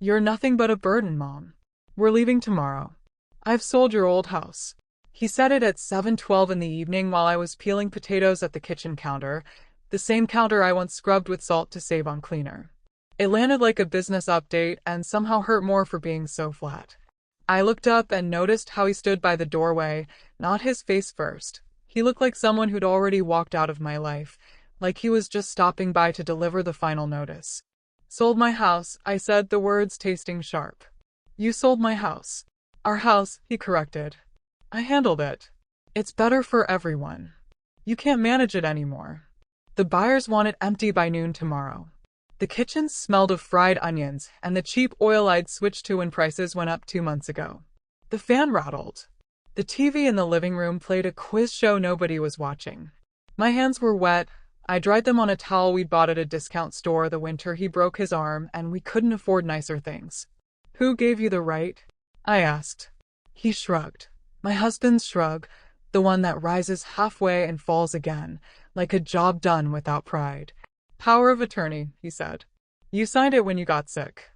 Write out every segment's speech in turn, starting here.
You're nothing but a burden, Mom. We're leaving tomorrow. I've sold your old house. He said it at 7:12 in the evening while I was peeling potatoes at the kitchen counter, the same counter I once scrubbed with salt to save on cleaner. It landed like a business update and somehow hurt more for being so flat. I looked up and noticed how he stood by the doorway, not his face first. He looked like someone who'd already walked out of my life, like he was just stopping by to deliver the final notice. Sold my house, I said, the words tasting sharp. You sold my house. Our house, he corrected. I handled it. It's better for everyone. You can't manage it anymore. The buyers want it empty by noon tomorrow. The kitchen smelled of fried onions and the cheap oil I'd switched to when prices went up 2 months ago. The fan rattled. The TV in the living room played a quiz show nobody was watching. My hands were wet. I dried them on a towel we'd bought at a discount store the winter he broke his arm and we couldn't afford nicer things. Who gave you the right? I asked. He shrugged. My husband's shrug, the one that rises halfway and falls again, like a job done without pride. Power of attorney, he said. You signed it when you got sick.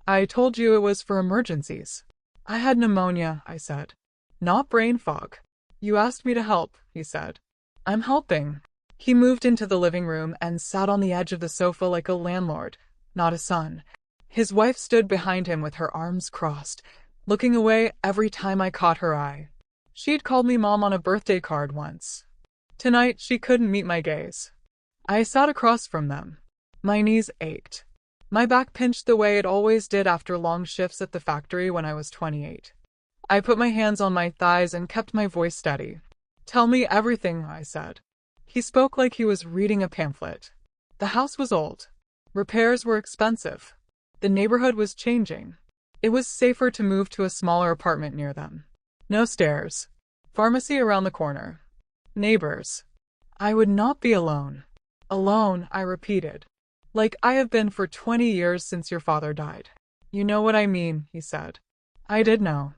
I told you it was for emergencies. I had pneumonia, I said. Not brain fog. You asked me to help, he said. I'm helping. He moved into the living room and sat on the edge of the sofa like a landlord, not a son. His wife stood behind him with her arms crossed, looking away every time I caught her eye. She'd called me Mom on a birthday card once. Tonight, she couldn't meet my gaze. I sat across from them. My knees ached. My back pinched the way it always did after long shifts at the factory when I was 28. I put my hands on my thighs and kept my voice steady. Tell me everything, I said. He spoke like he was reading a pamphlet. The house was old. Repairs were expensive. The neighborhood was changing. It was safer to move to a smaller apartment near them. No stairs. Pharmacy around the corner. Neighbors. I would not be alone. Alone, I repeated. Like I have been for 20 years since your father died. You know what I mean, he said. I did know.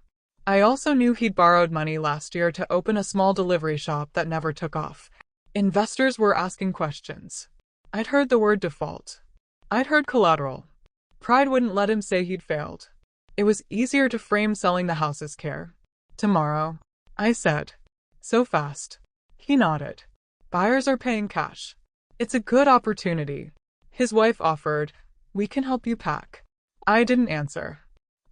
I also knew he'd borrowed money last year to open a small delivery shop that never took off. Investors were asking questions. I'd heard the word default. I'd heard collateral. Pride wouldn't let him say he'd failed. It was easier to frame selling the house as care. Tomorrow, I said. So fast. He nodded. Buyers are paying cash. It's a good opportunity. His wife offered, we can help you pack. I didn't answer.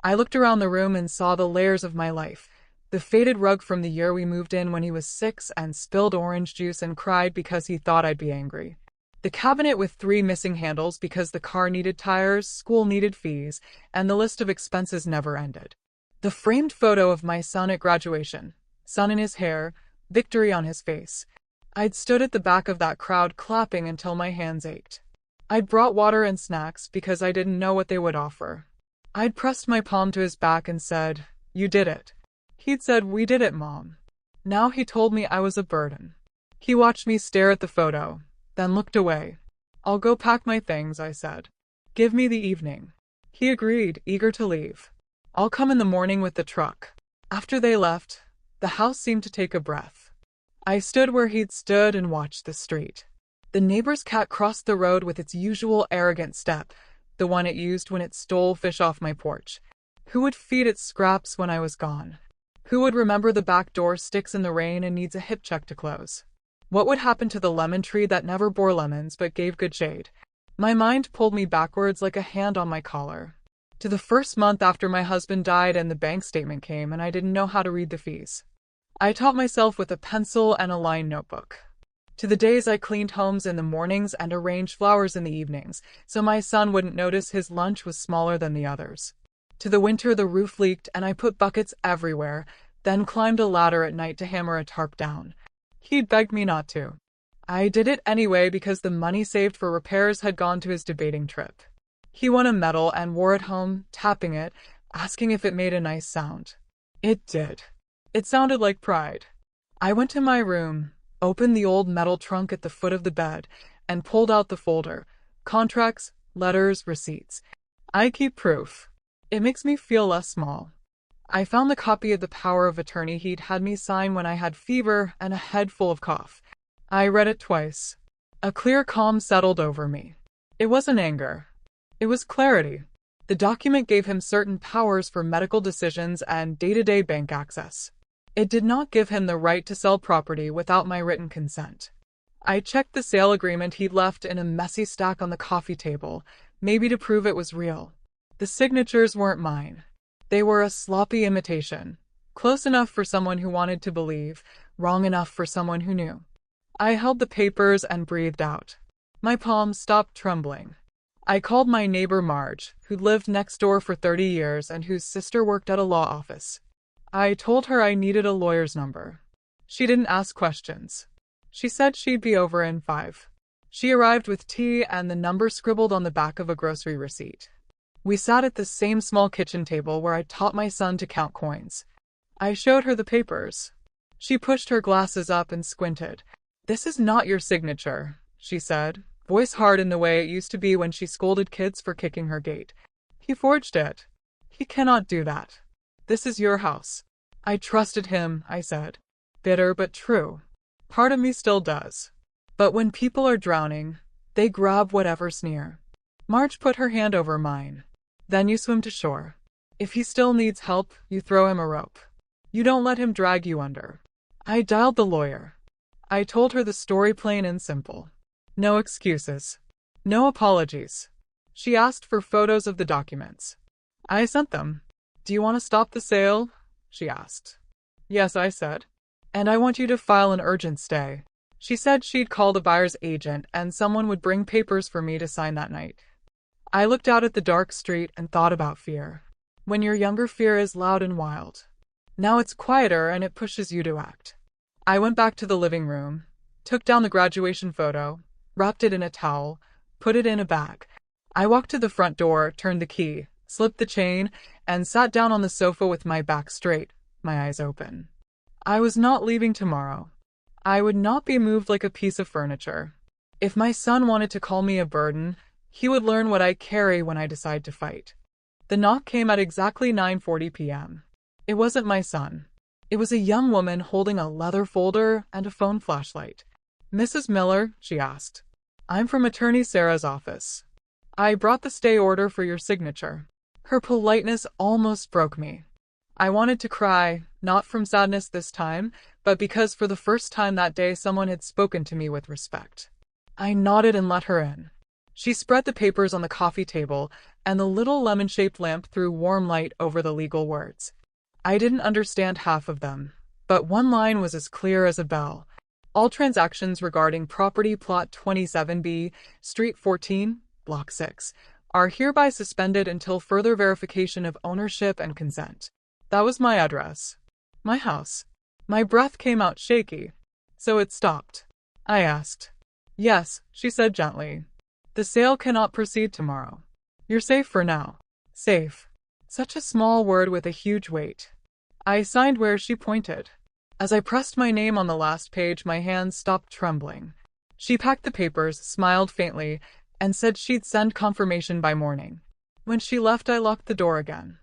I looked around the room and saw the layers of my life. The faded rug from the year we moved in when he was 6 and spilled orange juice and cried because he thought I'd be angry. The cabinet with 3 missing handles because the car needed tires, school needed fees, and the list of expenses never ended. The framed photo of my son at graduation, sun in his hair, victory on his face. I'd stood at the back of that crowd clapping until my hands ached. I'd brought water and snacks because I didn't know what they would offer. I'd pressed my palm to his back and said, you did it. He'd said, we did it, Mom. Now he told me I was a burden. He watched me stare at the photo, then looked away. I'll go pack my things, I said. Give me the evening. He agreed, eager to leave. I'll come in the morning with the truck. After they left, the house seemed to take a breath. I stood where he'd stood and watched the street. The neighbor's cat crossed the road with its usual arrogant step, the one it used when it stole fish off my porch. Who would feed it scraps when I was gone? Who would remember the back door sticks in the rain and needs a hip check to close? What would happen to the lemon tree that never bore lemons but gave good shade? My mind pulled me backwards like a hand on my collar. To the first month after my husband died and the bank statement came and I didn't know how to read the fees. I taught myself with a pencil and a lined notebook. To the days I cleaned homes in the mornings and arranged flowers in the evenings, so my son wouldn't notice his lunch was smaller than the others. To the winter the roof leaked and I put buckets everywhere, then climbed a ladder at night to hammer a tarp down. He'd begged me not to. I did it anyway because the money saved for repairs had gone to his debating trip. He won a medal and wore it home, tapping it, asking if it made a nice sound. It did. It sounded like pride. I went to my room, opened the old metal trunk at the foot of the bed, and pulled out the folder. Contracts, letters, receipts. I keep proof. It makes me feel less small. I found the copy of the power of attorney he'd had me sign when I had fever and a head full of cough. I read it twice. A clear calm settled over me. It wasn't anger. It was clarity. The document gave him certain powers for medical decisions and day-to-day bank access. It did not give him the right to sell property without my written consent. I checked the sale agreement he'd left in a messy stack on the coffee table, maybe to prove it was real. The signatures weren't mine. They were a sloppy imitation, close enough for someone who wanted to believe, wrong enough for someone who knew. I held the papers and breathed out. My palms stopped trembling. I called my neighbor Marge, who lived next door for 30 years and whose sister worked at a law office. I told her I needed a lawyer's number. She didn't ask questions. She said she'd be over in 5. She arrived with tea and the number scribbled on the back of a grocery receipt. We sat at the same small kitchen table where I taught my son to count coins. I showed her the papers. She pushed her glasses up and squinted. "This is not your signature," she said, voice hard in the way it used to be when she scolded kids for kicking her gate. "He forged it. He cannot do that. This is your house." I trusted him, I said. Bitter but true. Part of me still does. But when people are drowning, they grab whatever's near. Marge put her hand over mine. "Then you swim to shore. If he still needs help, you throw him a rope. You don't let him drag you under." I dialed the lawyer. I told her the story plain and simple. No excuses. No apologies. She asked for photos of the documents. I sent them. "Do you want to stop the sale?" she asked. "Yes," I said. "And I want you to file an urgent stay." She said she'd call the buyer's agent and someone would bring papers for me to sign that night. I looked out at the dark street and thought about fear. When you're younger, fear is loud and wild. Now it's quieter and it pushes you to act. I went back to the living room, took down the graduation photo, wrapped it in a towel, put it in a bag. I walked to the front door, turned the key, slipped the chain, and sat down on the sofa with my back straight, my eyes open. I was not leaving tomorrow. I would not be moved like a piece of furniture. If my son wanted to call me a burden, he would learn what I carry when I decide to fight. The knock came at exactly 9:40 p.m. It wasn't my son. It was a young woman holding a leather folder and a phone flashlight. "Mrs. Miller?" she asked. "I'm from Attorney Sarah's office. I brought the stay order for your signature." Her politeness almost broke me. I wanted to cry, not from sadness this time, but because for the first time that day someone had spoken to me with respect. I nodded and let her in. She spread the papers on the coffee table, and the little lemon-shaped lamp threw warm light over the legal words. I didn't understand half of them, but one line was as clear as a bell. "All transactions regarding property plot 27B, Street 14, Block 6, are hereby suspended until further verification of ownership and consent." That was my address. My house. My breath came out shaky. "So it stopped?" I asked. "Yes," she said gently. "The sale cannot proceed tomorrow. You're safe for now." Safe. Such a small word with a huge weight. I signed where she pointed. As I pressed my name on the last page, my hands stopped trembling. She packed the papers, smiled faintly, and said she'd send confirmation by morning. When she left, I locked the door again.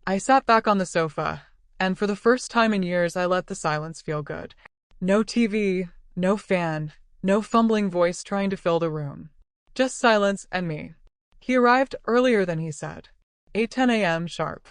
I sat back on the sofa, and for the first time in years I let the silence feel good. No TV, no fan, no fumbling voice trying to fill the room. Just silence and me. He arrived earlier than he said. 8:10 a.m. sharp.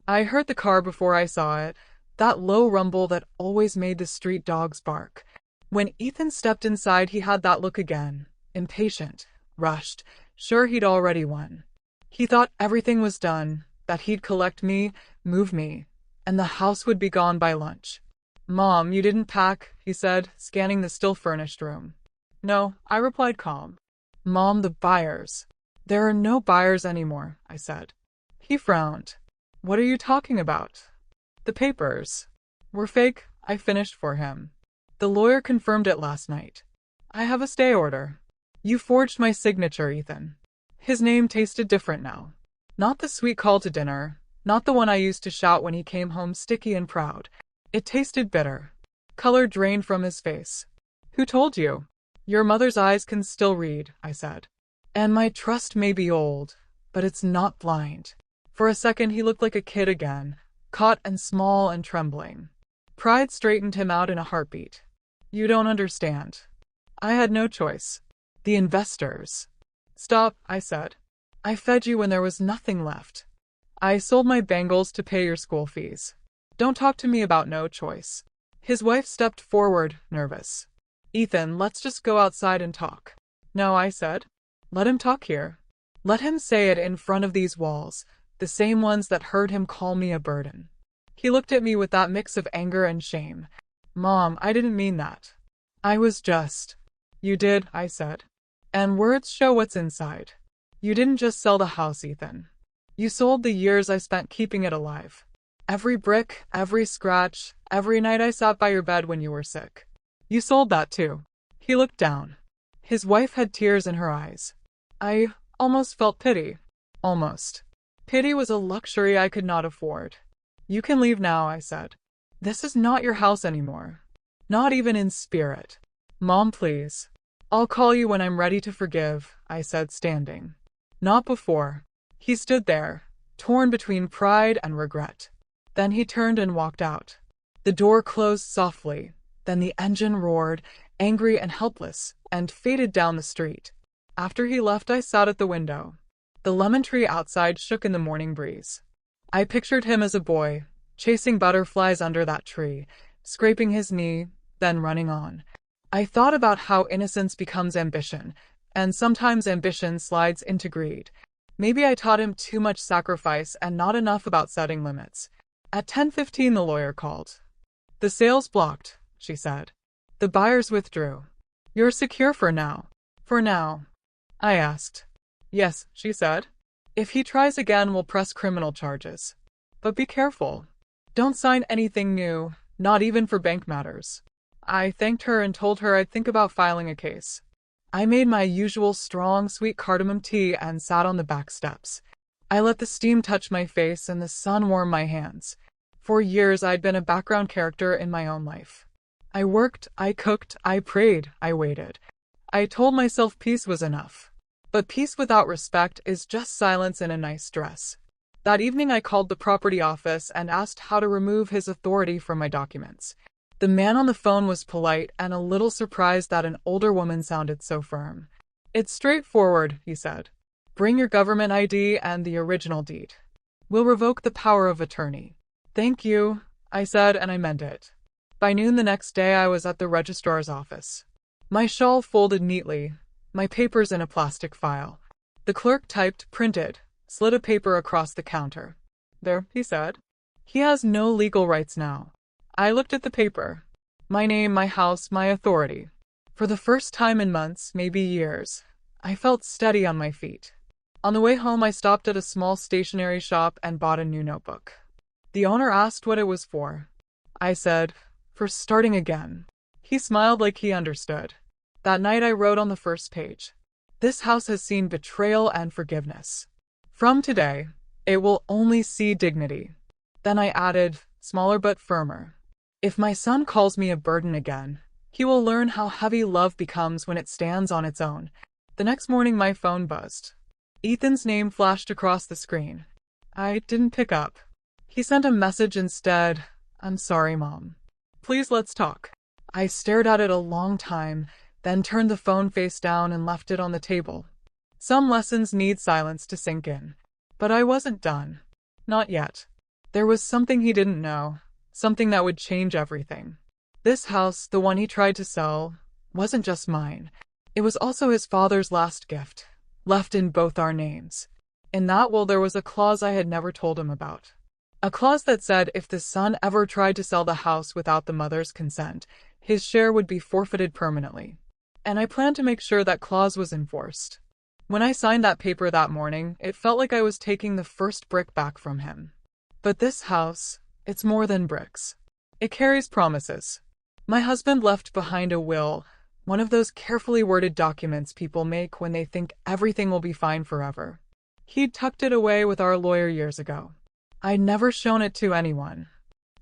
I heard the car before I saw it, that low rumble that always made the street dogs bark. When Ethan stepped inside, he had that look again, impatient, rushed, sure he'd already won. He thought everything was done, that he'd collect me, move me, and the house would be gone by lunch. "Mom, you didn't pack," he said, scanning the still-furnished room. "No," I replied calm. "Mom, the buyers." "There are no buyers anymore," I said. He frowned. "What are you talking about?" "The papers were fake," I finished for him. "The lawyer confirmed it last night. I have a stay order." "You forged my signature, Ethan." His name tasted different now. Not the sweet call to dinner, not the one I used to shout when he came home sticky and proud. It tasted bitter. Color drained from his face. "Who told you?" "Your mother's eyes can still read," I said. "And my trust may be old, but it's not blind." For a second he looked like a kid again, caught and small and trembling. Pride straightened him out in a heartbeat. "You don't understand. I had no choice. The investors." "Stop," I said. I fed you when there was nothing left. I sold my bangles to pay your school fees. Don't talk to me about no choice." His wife stepped forward, nervous. "Ethan, let's just go outside and talk." "No," I said. "Let him talk here. Let him say it in front of these walls, the same ones that heard him call me a burden." He looked at me with that mix of anger and shame. "Mom, I didn't mean that. I was just—" "You did," I said. "And words show what's inside. You didn't just sell the house, Ethan. You sold the years I spent keeping it alive. Every brick, every scratch, every night I sat by your bed when you were sick. You sold that too." He looked down. His wife had tears in her eyes. I almost felt pity. Almost. Pity was a luxury I could not afford. "You can leave now," I said. "This is not your house anymore. Not even in spirit." "Mom, please." "I'll call you when I'm ready to forgive," I said, standing. "Not before." He stood there, torn between pride and regret. Then he turned and walked out. The door closed softly, then the engine roared, angry and helpless, and faded down the street. After he left, I sat at the window. The lemon tree outside shook in the morning breeze. I pictured him as a boy, chasing butterflies under that tree, scraping his knee, then running on. I thought about how innocence becomes ambition, and sometimes ambition slides into greed. Maybe I taught him too much sacrifice and not enough about setting limits. At 10:15 the lawyer called. "The sale's blocked," she said. "The buyers withdrew. You're secure for now." "For now?" I asked. "Yes," she said. "If he tries again, we'll press criminal charges. But be careful. Don't sign anything new, not even for bank matters." I thanked her and told her I'd think about filing a case. I made my usual strong, sweet cardamom tea and sat on the back steps. I let the steam touch my face and the sun warm my hands. For years I'd been a background character in my own life. I worked, I cooked, I prayed, I waited. I told myself peace was enough. But peace without respect is just silence in a nice dress. That evening I called the property office and asked how to remove his authority from my documents. The man on the phone was polite and a little surprised that an older woman sounded so firm. "It's straightforward," he said. "Bring your government ID and the original deed. We'll revoke the power of attorney." "Thank you," I said, and I meant it. By noon the next day I was at the registrar's office. My shawl folded neatly, my papers in a plastic file. The clerk typed, printed, slid a paper across the counter. "There," he said. "He has no legal rights now." I looked at the paper. My name, my house, my authority. For the first time in months, maybe years, I felt steady on my feet. On the way home I stopped at a small stationery shop and bought a new notebook. The owner asked what it was for. I said, "For starting again." He smiled like he understood. That night I wrote on the first page, "This house has seen betrayal and forgiveness. From today, it will only see dignity." Then I added, smaller but firmer, "If my son calls me a burden again, he will learn how heavy love becomes when it stands on its own." The next morning my phone buzzed. Ethan's name flashed across the screen. I didn't pick up. He sent a message instead. "I'm sorry, Mom. Please let's talk." I stared at it a long time, then turned the phone face down and left it on the table. Some lessons need silence to sink in. But I wasn't done. Not yet. There was something he didn't know, something that would change everything. This house, the one he tried to sell, wasn't just mine. It was also his father's last gift, left in both our names. In that will there was a clause I had never told him about. A clause that said if the son ever tried to sell the house without the mother's consent, his share would be forfeited permanently. And I planned to make sure that clause was enforced. When I signed that paper that morning, it felt like I was taking the first brick back from him. But this house, it's more than bricks. It carries promises. My husband left behind a will, one of those carefully worded documents people make when they think everything will be fine forever. He'd tucked it away with our lawyer years ago. I'd never shown it to anyone.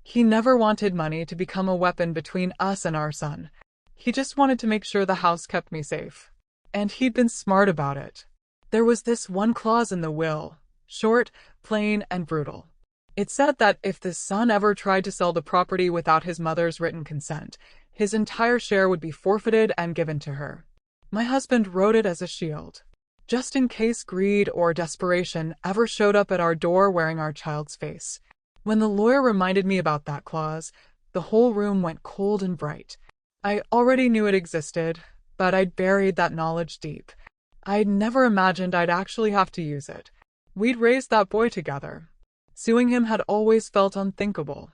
He never wanted money to become a weapon between us and our son. He just wanted to make sure the house kept me safe. And he'd been smart about it. There was this one clause in the will, short, plain, and brutal. It said that if the son ever tried to sell the property without his mother's written consent, his entire share would be forfeited and given to her. My husband wrote it as a shield. just in case greed or desperation ever showed up at our door wearing our child's face. When the lawyer reminded me about that clause, the whole room went cold and bright. I already knew it existed, but I'd buried that knowledge deep. I'd never imagined I'd actually have to use it. We'd raised that boy together. Suing him had always felt unthinkable.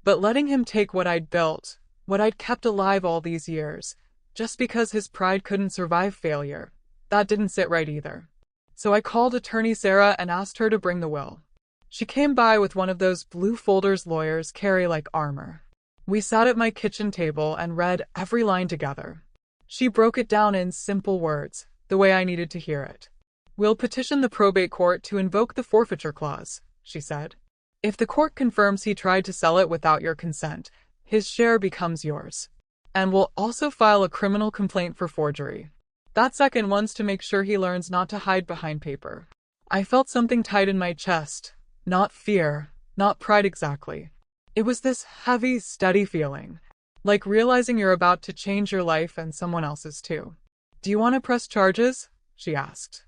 But letting him take what I'd built, what I'd kept alive all these years, just because his pride couldn't survive failure, that didn't sit right either. So I called attorney Sarah and asked her to bring the will. She came by with one of those blue folders lawyers carry like armor. We sat at my kitchen table and read every line together. She broke it down in simple words, the way I needed to hear it. "We'll petition the probate court to invoke the forfeiture clause," she said. "If the court confirms he tried to sell it without your consent, his share becomes yours. And we'll also file a criminal complaint for forgery. That second one's to make sure he learns not to hide behind paper." I felt something tight in my chest. Not fear, not pride exactly. It was this heavy, steady feeling, like realizing you're about to change your life and someone else's too. "Do you want to press charges?" she asked.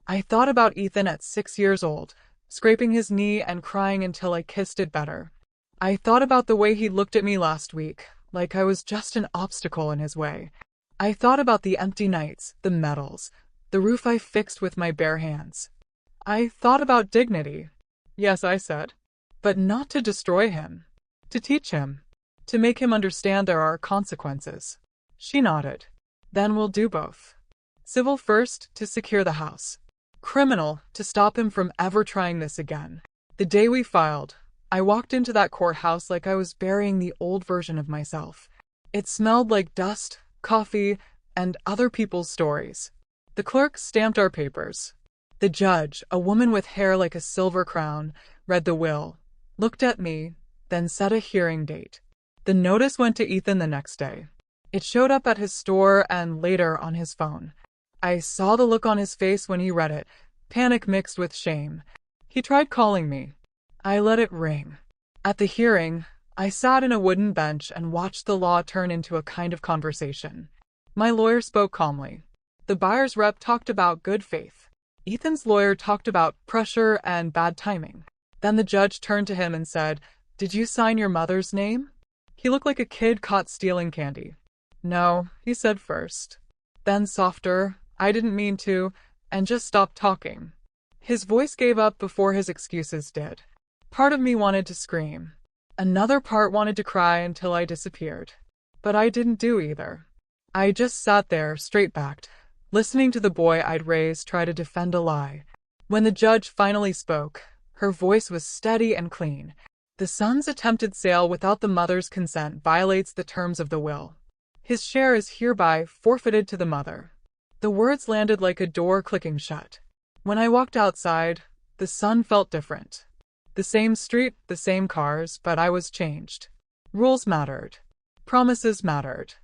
I thought about Ethan at 6 years old, scraping his knee and crying until I kissed it better. I thought about the way he looked at me last week, like I was just an obstacle in his way. I thought about the empty nights, the medals, the roof I fixed with my bare hands. I thought about dignity. "Yes," I said, "but not to destroy him. To teach him. To make him understand there are consequences." She nodded. "Then we'll do both. Civil first, to secure the house. Criminal, to stop him from ever trying this again." The day we filed, I walked into that courthouse like I was burying the old version of myself. It smelled like dust, coffee, and other people's stories. The clerk stamped our papers. The judge, a woman with hair like a silver crown, read the will, looked at me, then set a hearing date. The notice went to Ethan the next day. It showed up at his store and later on his phone. I saw the look on his face when he read it, panic mixed with shame. He tried calling me. I let it ring. At the hearing, I sat in a wooden bench and watched the law turn into a kind of conversation. My lawyer spoke calmly. The buyer's rep talked about good faith. Ethan's lawyer talked about pressure and bad timing. Then the judge turned to him and said, "Did you sign your mother's name?" He looked like a kid caught stealing candy. "No," he said first. Then softer, "I didn't mean to," and just stopped talking. His voice gave up before his excuses did. Part of me wanted to scream. Another part wanted to cry until I disappeared. But I didn't do either. I just sat there, straight-backed, listening to the boy I'd raised try to defend a lie. When the judge finally spoke, her voice was steady and clean. "The son's attempted sale without the mother's consent violates the terms of the will. His share is hereby forfeited to the mother." The words landed like a door clicking shut. When I walked outside, the sun felt different. The same street, the same cars, but I was changed. Rules mattered. Promises mattered.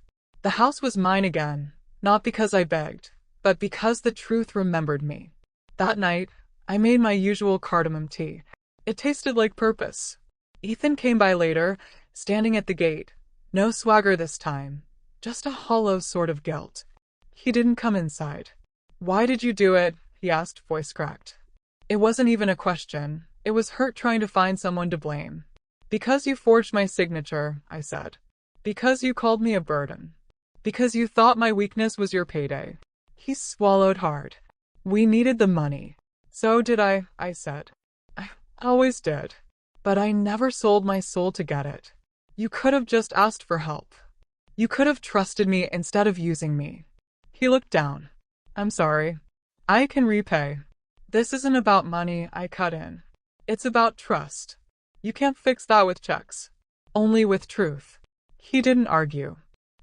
The house was mine again, not because I begged, but because the truth remembered me. That night, I made my usual cardamom tea. It tasted like purpose. Ethan came by later, standing at the gate. No swagger this time, just a hollow sort of guilt. He didn't come inside. "Why did you do it?" he asked, voice cracked. It wasn't even a question. It was hurt trying to find someone to blame. "Because you forged my signature," I said. "Because you called me a burden. Because you thought my weakness was your payday." He swallowed hard. "We needed the money." "So did I said. "I always did. But I never sold my soul to get it. You could have just asked for help. You could have trusted me instead of using me." He looked down. "I'm sorry. I can repay." "This isn't about money," I cut in. "It's about trust. You can't fix that with checks. Only with truth." He didn't argue.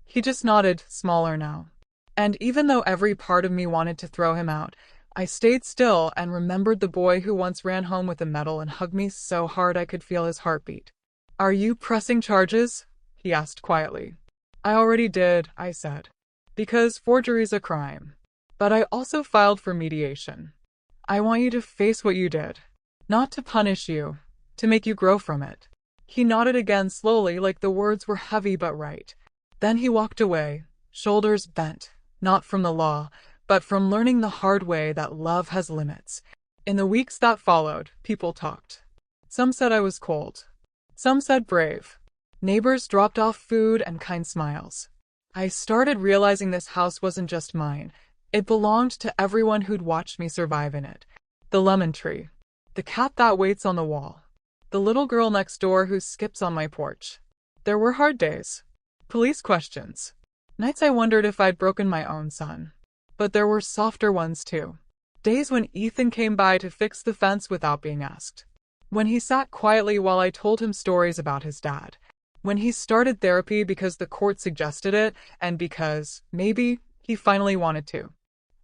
He just nodded, smaller now. And even though every part of me wanted to throw him out, I stayed still and remembered the boy who once ran home with a medal and hugged me so hard I could feel his heartbeat. "Are you pressing charges?" he asked quietly. "I already did," I said. "Because forgery's a crime. But I also filed for mediation. I want you to face what you did. Not to punish you, to make you grow from it." He nodded again slowly, like the words were heavy but right. Then he walked away, shoulders bent, not from the law, but from learning the hard way that love has limits. In the weeks that followed, people talked. Some said I was cold. Some said brave. Neighbors dropped off food and kind smiles. I started realizing this house wasn't just mine. It belonged to everyone who'd watched me survive in it. The lemon tree. The cat that waits on the wall. The little girl next door who skips on my porch. There were hard days. Police questions. Nights I wondered if I'd broken my own son. But there were softer ones too. Days when Ethan came by to fix the fence without being asked. When he sat quietly while I told him stories about his dad. When he started therapy because the court suggested it, and because, maybe, he finally wanted to.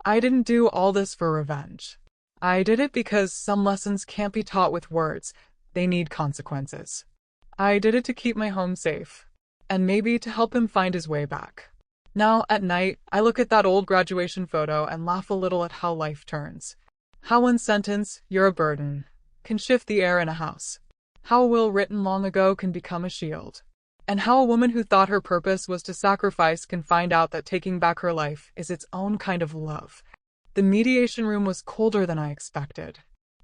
I didn't do all this for revenge. I did it because some lessons can't be taught with words. They need consequences. I did it to keep my home safe. And maybe to help him find his way back. Now, at night, I look at that old graduation photo and laugh a little at how life turns. How one sentence, "You're a burden," can shift the air in a house. How a will written long ago can become a shield. And how a woman who thought her purpose was to sacrifice can find out that taking back her life is its own kind of love. The mediation room was colder than I expected.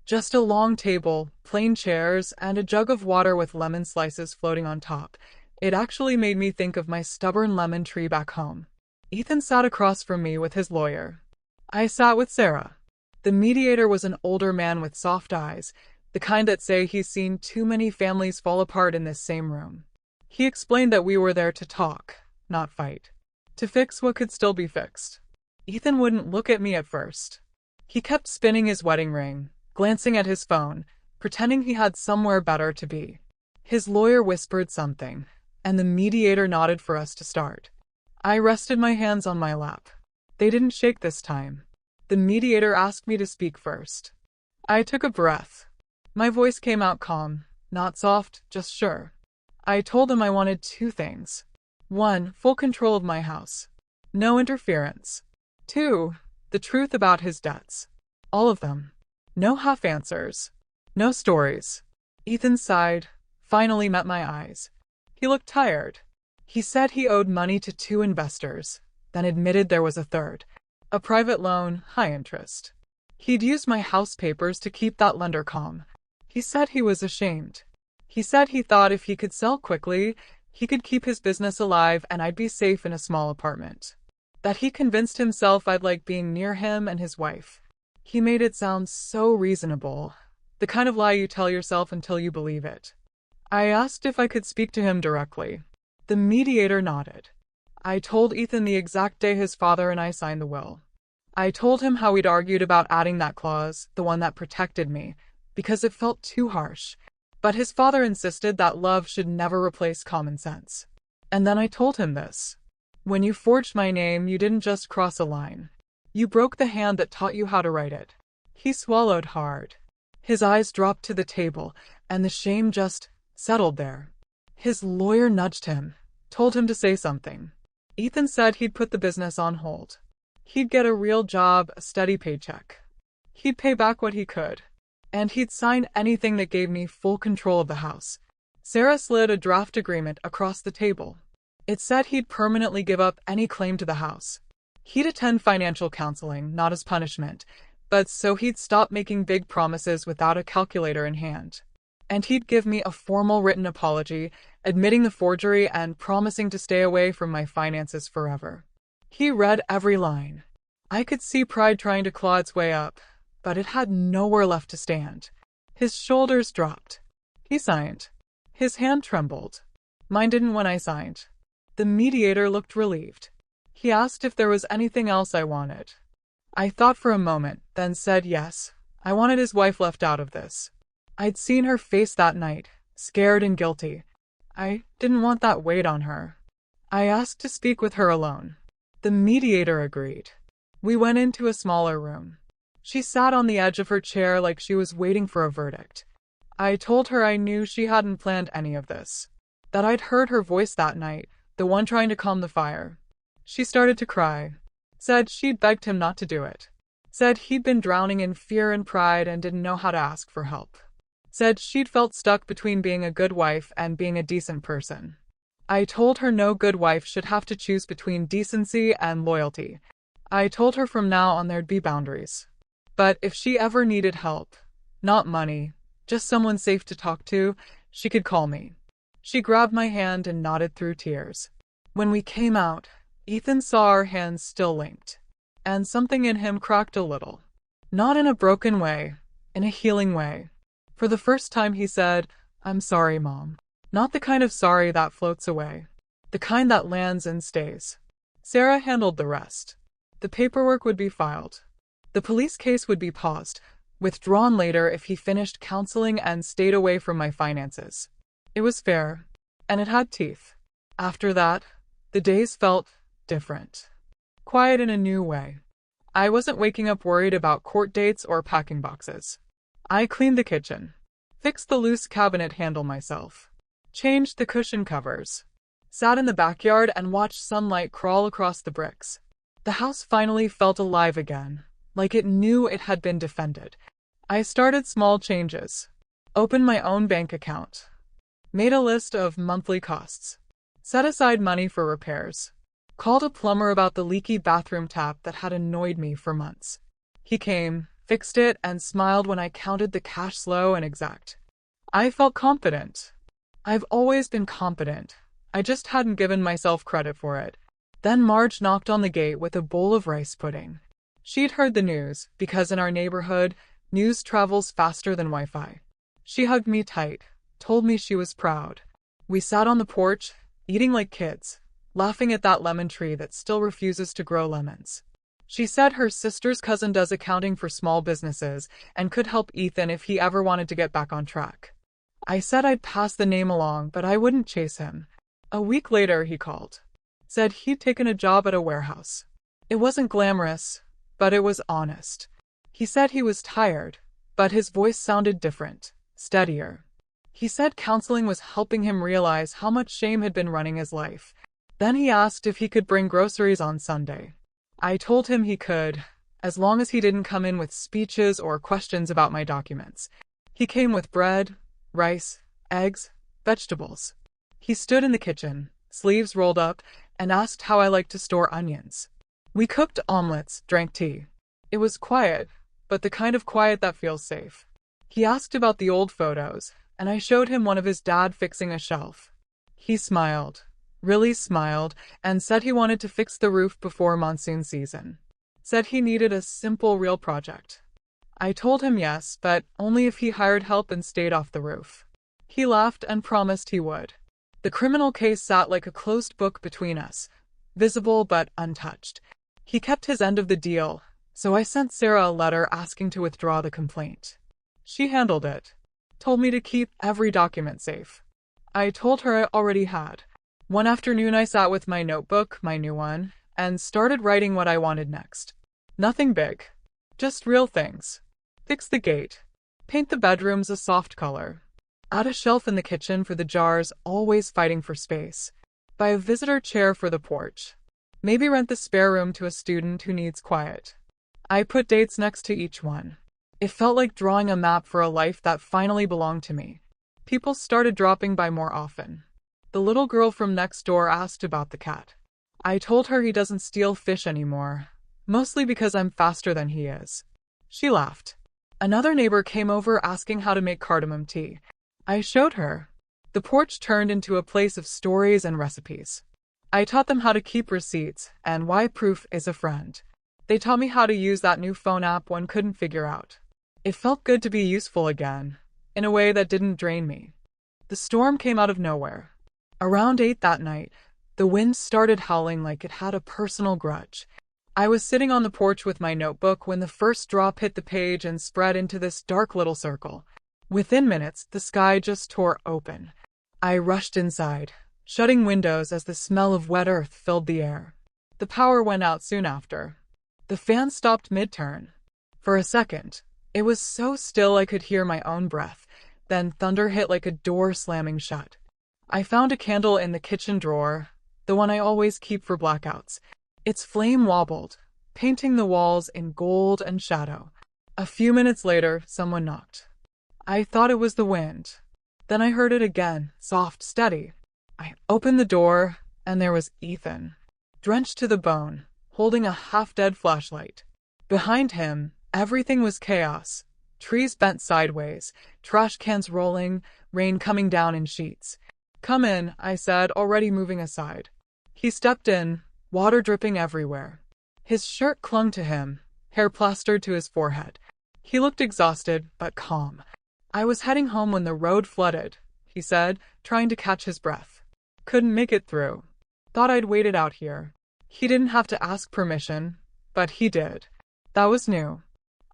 Just a long table, plain chairs, and a jug of water with lemon slices floating on top. It actually made me think of my stubborn lemon tree back home. Ethan sat across from me with his lawyer. I sat with Sarah. The mediator was an older man with soft eyes, the kind that say he's seen too many families fall apart in this same room. He explained that we were there to talk, not fight. To fix what could still be fixed. Ethan wouldn't look at me at first. He kept spinning his wedding ring, glancing at his phone, pretending he had somewhere better to be. His lawyer whispered something, and the mediator nodded for us to start. I rested my hands on my lap. They didn't shake this time. The mediator asked me to speak first. I took a breath. My voice came out calm, not soft, just sure. I told him I wanted two things. 1, full control of my house. No interference. 2, the truth about his debts. All of them. No half answers. No stories. Ethan sighed, finally met my eyes. He looked tired. He said he owed money to 2 investors, then admitted there was a third. A private loan, high interest. He'd used my house papers to keep that lender calm. He said he was ashamed. He said he thought if he could sell quickly, he could keep his business alive and I'd be safe in a small apartment. That he convinced himself I'd like being near him and his wife. He made it sound so reasonable. The kind of lie you tell yourself until you believe it. I asked if I could speak to him directly. The mediator nodded. I told Ethan the exact day his father and I signed the will. I told him how we'd argued about adding that clause, the one that protected me, because it felt too harsh. But his father insisted that love should never replace common sense. And then I told him this. When you forged my name, you didn't just cross a line. You broke the hand that taught you how to write it. He swallowed hard. His eyes dropped to the table, and the shame just settled there. His lawyer nudged him, told him to say something. Ethan said he'd put the business on hold. He'd get a real job, a steady paycheck. He'd pay back what he could. And he'd sign anything that gave me full control of the house. Sarah slid a draft agreement across the table. It said he'd permanently give up any claim to the house. He'd attend financial counseling, not as punishment, but so he'd stop making big promises without a calculator in hand. And he'd give me a formal written apology, admitting the forgery and promising to stay away from my finances forever. He read every line. I could see pride trying to claw its way up, but it had nowhere left to stand. His shoulders dropped. He signed. His hand trembled. Mine didn't when I signed. The mediator looked relieved. He asked if there was anything else I wanted. I thought for a moment, then said yes. I wanted his wife left out of this. I'd seen her face that night, scared and guilty. I didn't want that weight on her. I asked to speak with her alone. The mediator agreed. We went into a smaller room. She sat on the edge of her chair like she was waiting for a verdict. I told her I knew she hadn't planned any of this. That I'd heard her voice that night, the one trying to calm the fire. She started to cry. Said she'd begged him not to do it. Said he'd been drowning in fear and pride and didn't know how to ask for help. Said she'd felt stuck between being a good wife and being a decent person. I told her no good wife should have to choose between decency and loyalty. I told her from now on there'd be boundaries. But if she ever needed help, not money, just someone safe to talk to, she could call me. She grabbed my hand and nodded through tears. When we came out, Ethan saw our hands still linked, and something in him cracked a little. Not in a broken way, in a healing way. For the first time he said, "I'm sorry, Mom." Not the kind of sorry that floats away. The kind that lands and stays. Sarah handled the rest. The paperwork would be filed. The police case would be paused, withdrawn later if he finished counseling and stayed away from my finances. It was fair, and it had teeth. After that, the days felt different. Quiet in a new way. I wasn't waking up worried about court dates or packing boxes. I cleaned the kitchen, fixed the loose cabinet handle myself, changed the cushion covers, sat in the backyard and watched sunlight crawl across the bricks. The house finally felt alive again, like it knew it had been defended. I started small changes, opened my own bank account, made a list of monthly costs, set aside money for repairs, called a plumber about the leaky bathroom tap that had annoyed me for months. He came, fixed it, and smiled when I counted the cash slow and exact. I felt confident. I've always been confident. I just hadn't given myself credit for it. Then Marge knocked on the gate with a bowl of rice pudding. She'd heard the news, because in our neighborhood, news travels faster than Wi-Fi. She hugged me tight, told me she was proud. We sat on the porch, eating like kids, laughing at that lemon tree that still refuses to grow lemons. She said her sister's cousin does accounting for small businesses and could help Ethan if he ever wanted to get back on track. I said I'd pass the name along, but I wouldn't chase him. A week later, he called. Said he'd taken a job at a warehouse. It wasn't glamorous, but it was honest. He said he was tired, but his voice sounded different, steadier. He said counseling was helping him realize how much shame had been running his life. Then he asked if he could bring groceries on Sunday. I told him he could, as long as he didn't come in with speeches or questions about my documents. He came with bread, rice, eggs, vegetables. He stood in the kitchen, sleeves rolled up, and asked how I liked to store onions. We cooked omelets, drank tea. It was quiet, but the kind of quiet that feels safe. He asked about the old photos, and I showed him one of his dad fixing a shelf. He smiled, really smiled, and said he wanted to fix the roof before monsoon season. Said he needed a simple, real project. I told him yes, but only if he hired help and stayed off the roof. He laughed and promised he would. The criminal case sat like a closed book between us, visible but untouched. He kept his end of the deal, so I sent Sarah a letter asking to withdraw the complaint. She handled it, told me to keep every document safe. I told her I already had. One afternoon I sat with my notebook, my new one, and started writing what I wanted next. Nothing big, just real things. Fix the gate, paint the bedrooms a soft color, add a shelf in the kitchen for the jars, always fighting for space, buy a visitor chair for the porch, maybe rent the spare room to a student who needs quiet. I put dates next to each one. It felt like drawing a map for a life that finally belonged to me. People started dropping by more often. The little girl from next door asked about the cat. I told her he doesn't steal fish anymore, mostly because I'm faster than he is. She laughed. Another neighbor came over asking how to make cardamom tea. I showed her. The porch turned into a place of stories and recipes. I taught them how to keep receipts and why proof is a friend. They taught me how to use that new phone app one couldn't figure out. It felt good to be useful again, in a way that didn't drain me. The storm came out of nowhere. Around 8 that night, the wind started howling like it had a personal grudge. I was sitting on the porch with my notebook when the first drop hit the page and spread into this dark little circle. Within minutes, the sky just tore open. I rushed inside, shutting windows as the smell of wet earth filled the air. The power went out soon after. The fan stopped mid-turn. For a second, it was so still I could hear my own breath. Then thunder hit like a door slamming shut. I found a candle in the kitchen drawer, the one I always keep for blackouts. Its flame wobbled, painting the walls in gold and shadow. A few minutes later, someone knocked. I thought it was the wind. Then I heard it again, soft, steady. I opened the door, and there was Ethan, drenched to the bone, holding a half-dead flashlight. Behind him, everything was chaos. Trees bent sideways, trash cans rolling, rain coming down in sheets. "Come in," I said, already moving aside. He stepped in, water dripping everywhere. His shirt clung to him, hair plastered to his forehead. He looked exhausted, but calm. "I was heading home when the road flooded," he said, trying to catch his breath. "Couldn't make it through. Thought I'd wait it out here." He didn't have to ask permission, but he did. That was new.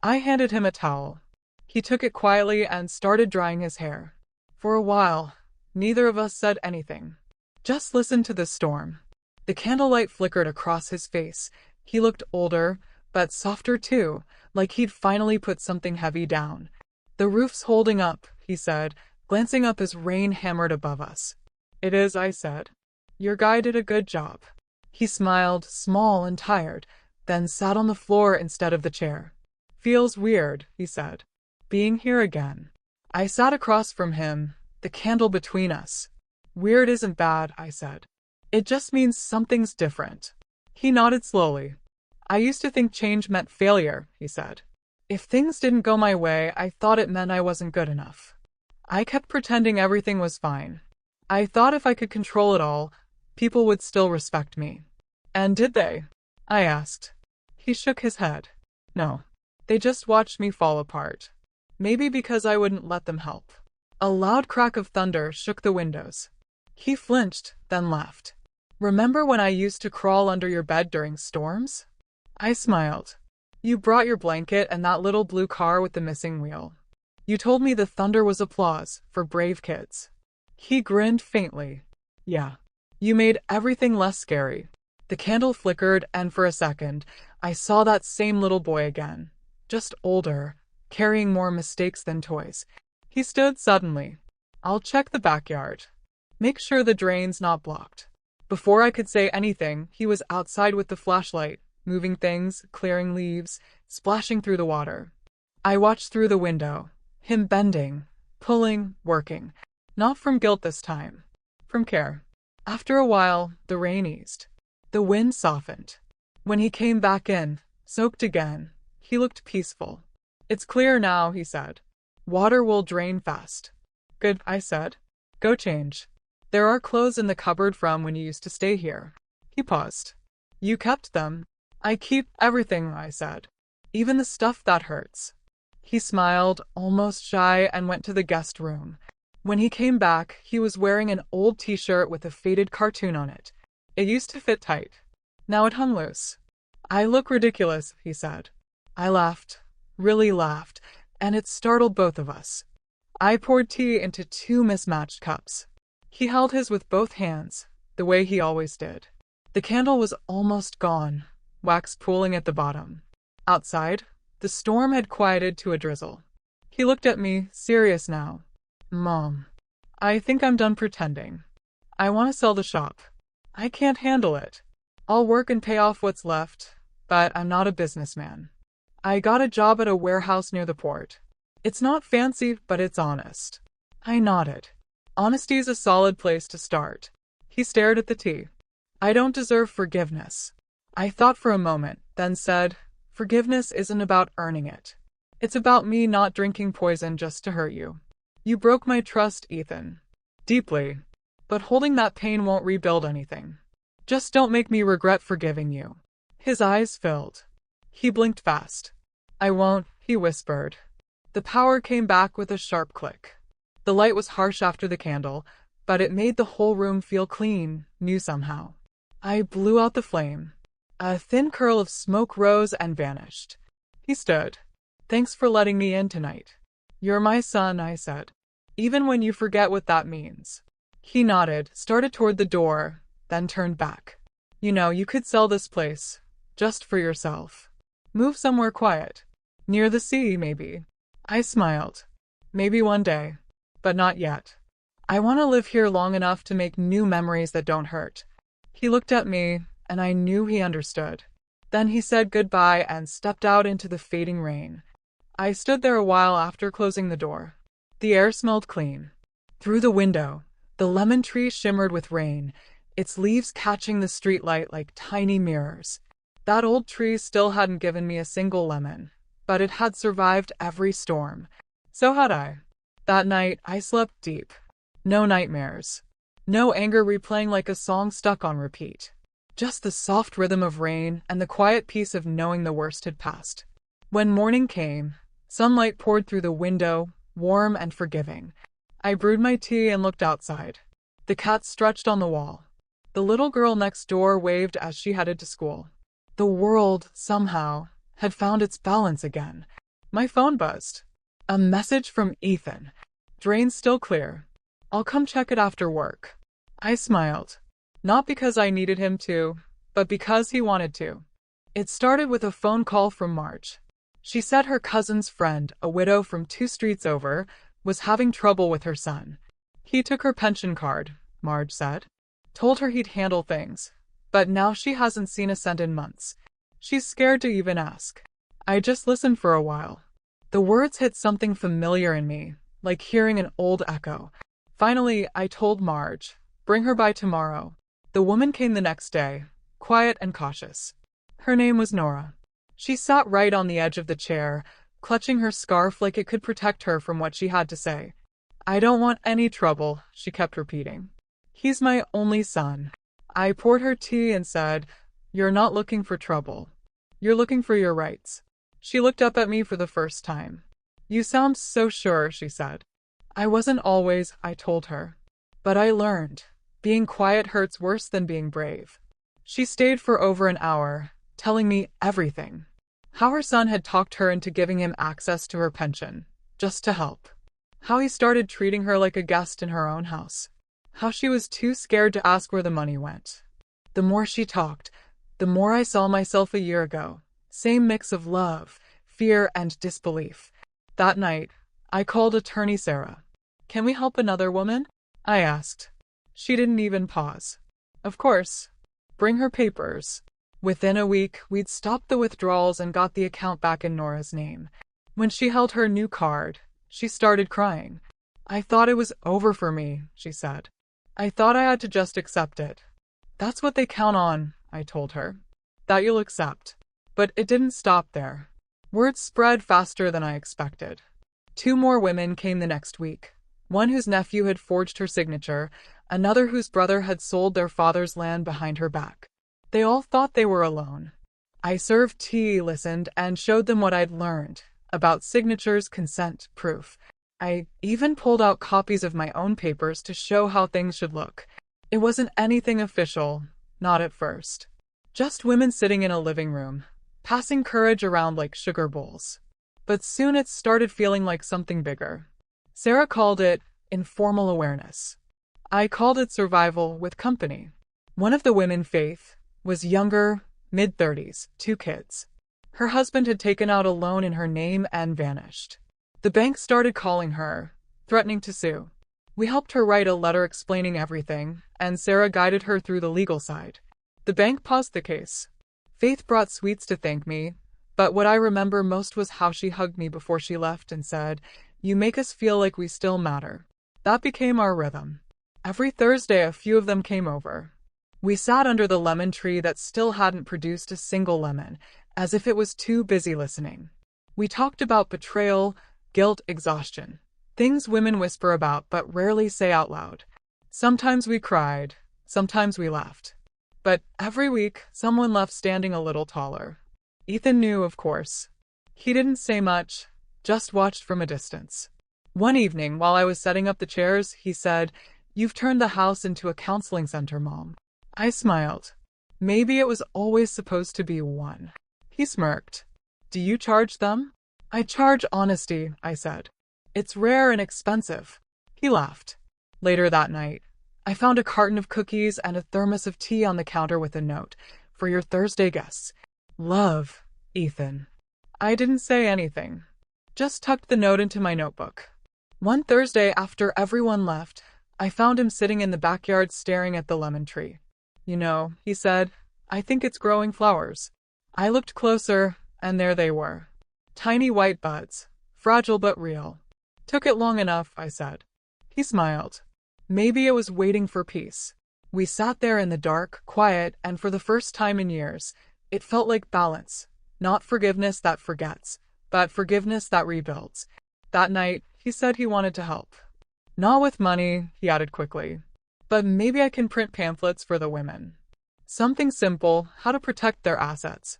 I handed him a towel. He took it quietly and started drying his hair. For a while, neither of us said anything. Just listened to the storm. The candlelight flickered across his face. He looked older, but softer too, like he'd finally put something heavy down. "The roof's holding up," he said, glancing up as rain hammered above us. "It is," I said. "Your guy did a good job." He smiled, small and tired, then sat on the floor instead of the chair. "Feels weird," he said. "Being here again." I sat across from him, the candle between us. "Weird isn't bad," I said. "It just means something's different." He nodded slowly. "I used to think change meant failure," he said. "If things didn't go my way, I thought it meant I wasn't good enough. I kept pretending everything was fine. I thought if I could control it all, people would still respect me." "And did they?" I asked. He shook his head. "No. They just watched me fall apart. Maybe because I wouldn't let them help." A loud crack of thunder shook the windows. He flinched, then laughed. "Remember when I used to crawl under your bed during storms?" I smiled. "You brought your blanket and that little blue car with the missing wheel. You told me the thunder was applause for brave kids." He grinned faintly. "Yeah. You made everything less scary." The candle flickered, and for a second, I saw that same little boy again, just older, carrying more mistakes than toys. He stood suddenly. "I'll check the backyard. Make sure the drain's not blocked." Before I could say anything, he was outside with the flashlight, moving things, clearing leaves, splashing through the water. I watched through the window, him bending, pulling, working. Not from guilt this time, from care. After a while, the rain eased. The wind softened. When he came back in, soaked again, he looked peaceful. "It's clear now," he said. "Water will drain fast." "Good," I said. "Go change. There are clothes in the cupboard from when you used to stay here." He paused. "You kept them." "I keep everything," I said. "Even the stuff that hurts." He smiled, almost shy, and went to the guest room. When he came back, he was wearing an old t-shirt with a faded cartoon on it. It used to fit tight. Now it hung loose. "I look ridiculous," he said. I laughed, really laughed, and it startled both of us. I poured tea into 2 mismatched cups. He held his with both hands, the way he always did. The candle was almost gone, wax pooling at the bottom. Outside, the storm had quieted to a drizzle. He looked at me, serious now. "Mom, I think I'm done pretending. I want to sell the shop. I can't handle it. I'll work and pay off what's left, but I'm not a businessman. I got a job at a warehouse near the port. It's not fancy, but it's honest." I nodded. Honesty's a solid place to start. He stared at the tea. "I don't deserve forgiveness." I thought for a moment, then said, "Forgiveness isn't about earning it. It's about me not drinking poison just to hurt you. You broke my trust, Ethan. Deeply. But holding that pain won't rebuild anything. Just don't make me regret forgiving you." His eyes filled. He blinked fast. "I won't," he whispered. The power came back with a sharp click. The light was harsh after the candle, but it made the whole room feel clean, new somehow. I blew out the flame. A thin curl of smoke rose and vanished. He stood. "Thanks for letting me in tonight." "You're my son," I said. "Even when you forget what that means." He nodded, started toward the door, then turned back. "You know, you could sell this place, just for yourself. Move somewhere quiet. Near the sea, maybe." I smiled. "Maybe one day, but not yet. I want to live here long enough to make new memories that don't hurt." He looked at me, and I knew he understood. Then he said goodbye and stepped out into the fading rain. I stood there a while after closing the door. The air smelled clean. Through the window, the lemon tree shimmered with rain, its leaves catching the streetlight like tiny mirrors. That old tree still hadn't given me a single lemon, but it had survived every storm. So had I. That night, I slept deep. No nightmares. No anger replaying like a song stuck on repeat. Just the soft rhythm of rain and the quiet peace of knowing the worst had passed. When morning came, sunlight poured through the window, warm and forgiving. I brewed my tea and looked outside. The cat stretched on the wall. The little girl next door waved as she headed to school. The world, somehow, had found its balance again. My phone buzzed. A message from Ethan. "Drain still clear. I'll come check it after work." I smiled. Not because I needed him to, but because he wanted to. It started with a phone call from Marge. She said her cousin's friend, a widow from 2 streets over, was having trouble with her son. He took her pension card, Marge said. Told her he'd handle things. But now she hasn't seen a cent in months. She's scared to even ask. I just listened for a while. The words hit something familiar in me, like hearing an old echo. Finally, I told Marge, "Bring her by tomorrow." The woman came the next day, quiet and cautious. Her name was Nora. She sat right on the edge of the chair, clutching her scarf like it could protect her from what she had to say. "I don't want any trouble," she kept repeating. "He's my only son." I poured her tea and said, "You're not looking for trouble. You're looking for your rights." She looked up at me for the first time. "You sound so sure," she said. "I wasn't always," I told her. "But I learned. Being quiet hurts worse than being brave." She stayed for over an hour, telling me everything. How her son had talked her into giving him access to her pension, just to help. How he started treating her like a guest in her own house. How she was too scared to ask where the money went. The more she talked, the more I saw myself a year ago. Same mix of love, fear, and disbelief. That night, I called attorney Sarah. "Can we help another woman?" I asked. She didn't even pause. "Of course. Bring her papers." Within a week, we'd stopped the withdrawals and got the account back in Nora's name. When she held her new card, she started crying. "I thought it was over for me," she said. "I thought I had to just accept it." "That's what they count on," I told her. "That you'll accept." But it didn't stop there. Word spread faster than I expected. 2 more women came the next week. One whose nephew had forged her signature, another whose brother had sold their father's land behind her back. They all thought they were alone. I served tea, listened, and showed them what I'd learned about signatures, consent, proof. I even pulled out copies of my own papers to show how things should look. It wasn't anything official, not at first. Just women sitting in a living room, passing courage around like sugar bowls. But soon it started feeling like something bigger. Sarah called it informal awareness. I called it survival with company. One of the women, Faith, was younger, mid-30s, 2 kids. Her husband had taken out a loan in her name and vanished. The bank started calling her, threatening to sue. We helped her write a letter explaining everything, and Sarah guided her through the legal side. The bank paused the case. Faith brought sweets to thank me, but what I remember most was how she hugged me before she left and said, "You make us feel like we still matter." That became our rhythm. Every Thursday a few of them came over. We sat under the lemon tree that still hadn't produced a single lemon, as if it was too busy listening. We talked about betrayal, guilt, exhaustion. Things women whisper about but rarely say out loud. Sometimes we cried, sometimes we laughed. But every week, someone left standing a little taller. Ethan knew, of course. He didn't say much, just watched from a distance. One evening, while I was setting up the chairs, he said, "You've turned the house into a counseling center, Mom." I smiled. Maybe it was always supposed to be one. He smirked. "Do you charge them?" "I charge honesty," I said. "It's rare and expensive." He laughed. Later that night, I found a carton of cookies and a thermos of tea on the counter with a note, "For your Thursday guests. Love, Ethan." I didn't say anything. Just tucked the note into my notebook. One Thursday after everyone left, I found him sitting in the backyard staring at the lemon tree. "You know," he said, "I think it's growing flowers." I looked closer, and there they were. Tiny white buds, fragile but real. "Took it long enough," I said. He smiled. Maybe it was waiting for peace. We sat there in the dark, quiet, and for the first time in years, It felt like balance. Not forgiveness that forgets, but forgiveness that rebuilds. That night, he said he wanted to help. Not with money, he added quickly. But maybe I can print pamphlets for the women. Something simple, how to protect their assets.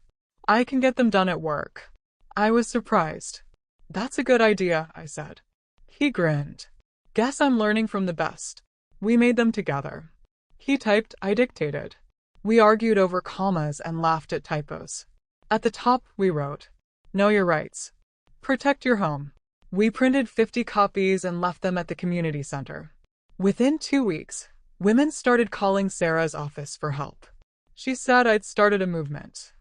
I can get them done at work. I was surprised. That's a good idea, I said. He grinned. Guess I'm learning from the best. We made them together. He typed, I dictated. We argued over commas and laughed at typos. At the top, we wrote, Know your rights. Protect your home. We printed 50 copies and left them at the community center. Within 2 weeks, women started calling Sarah's office for help. She said I'd started a movement.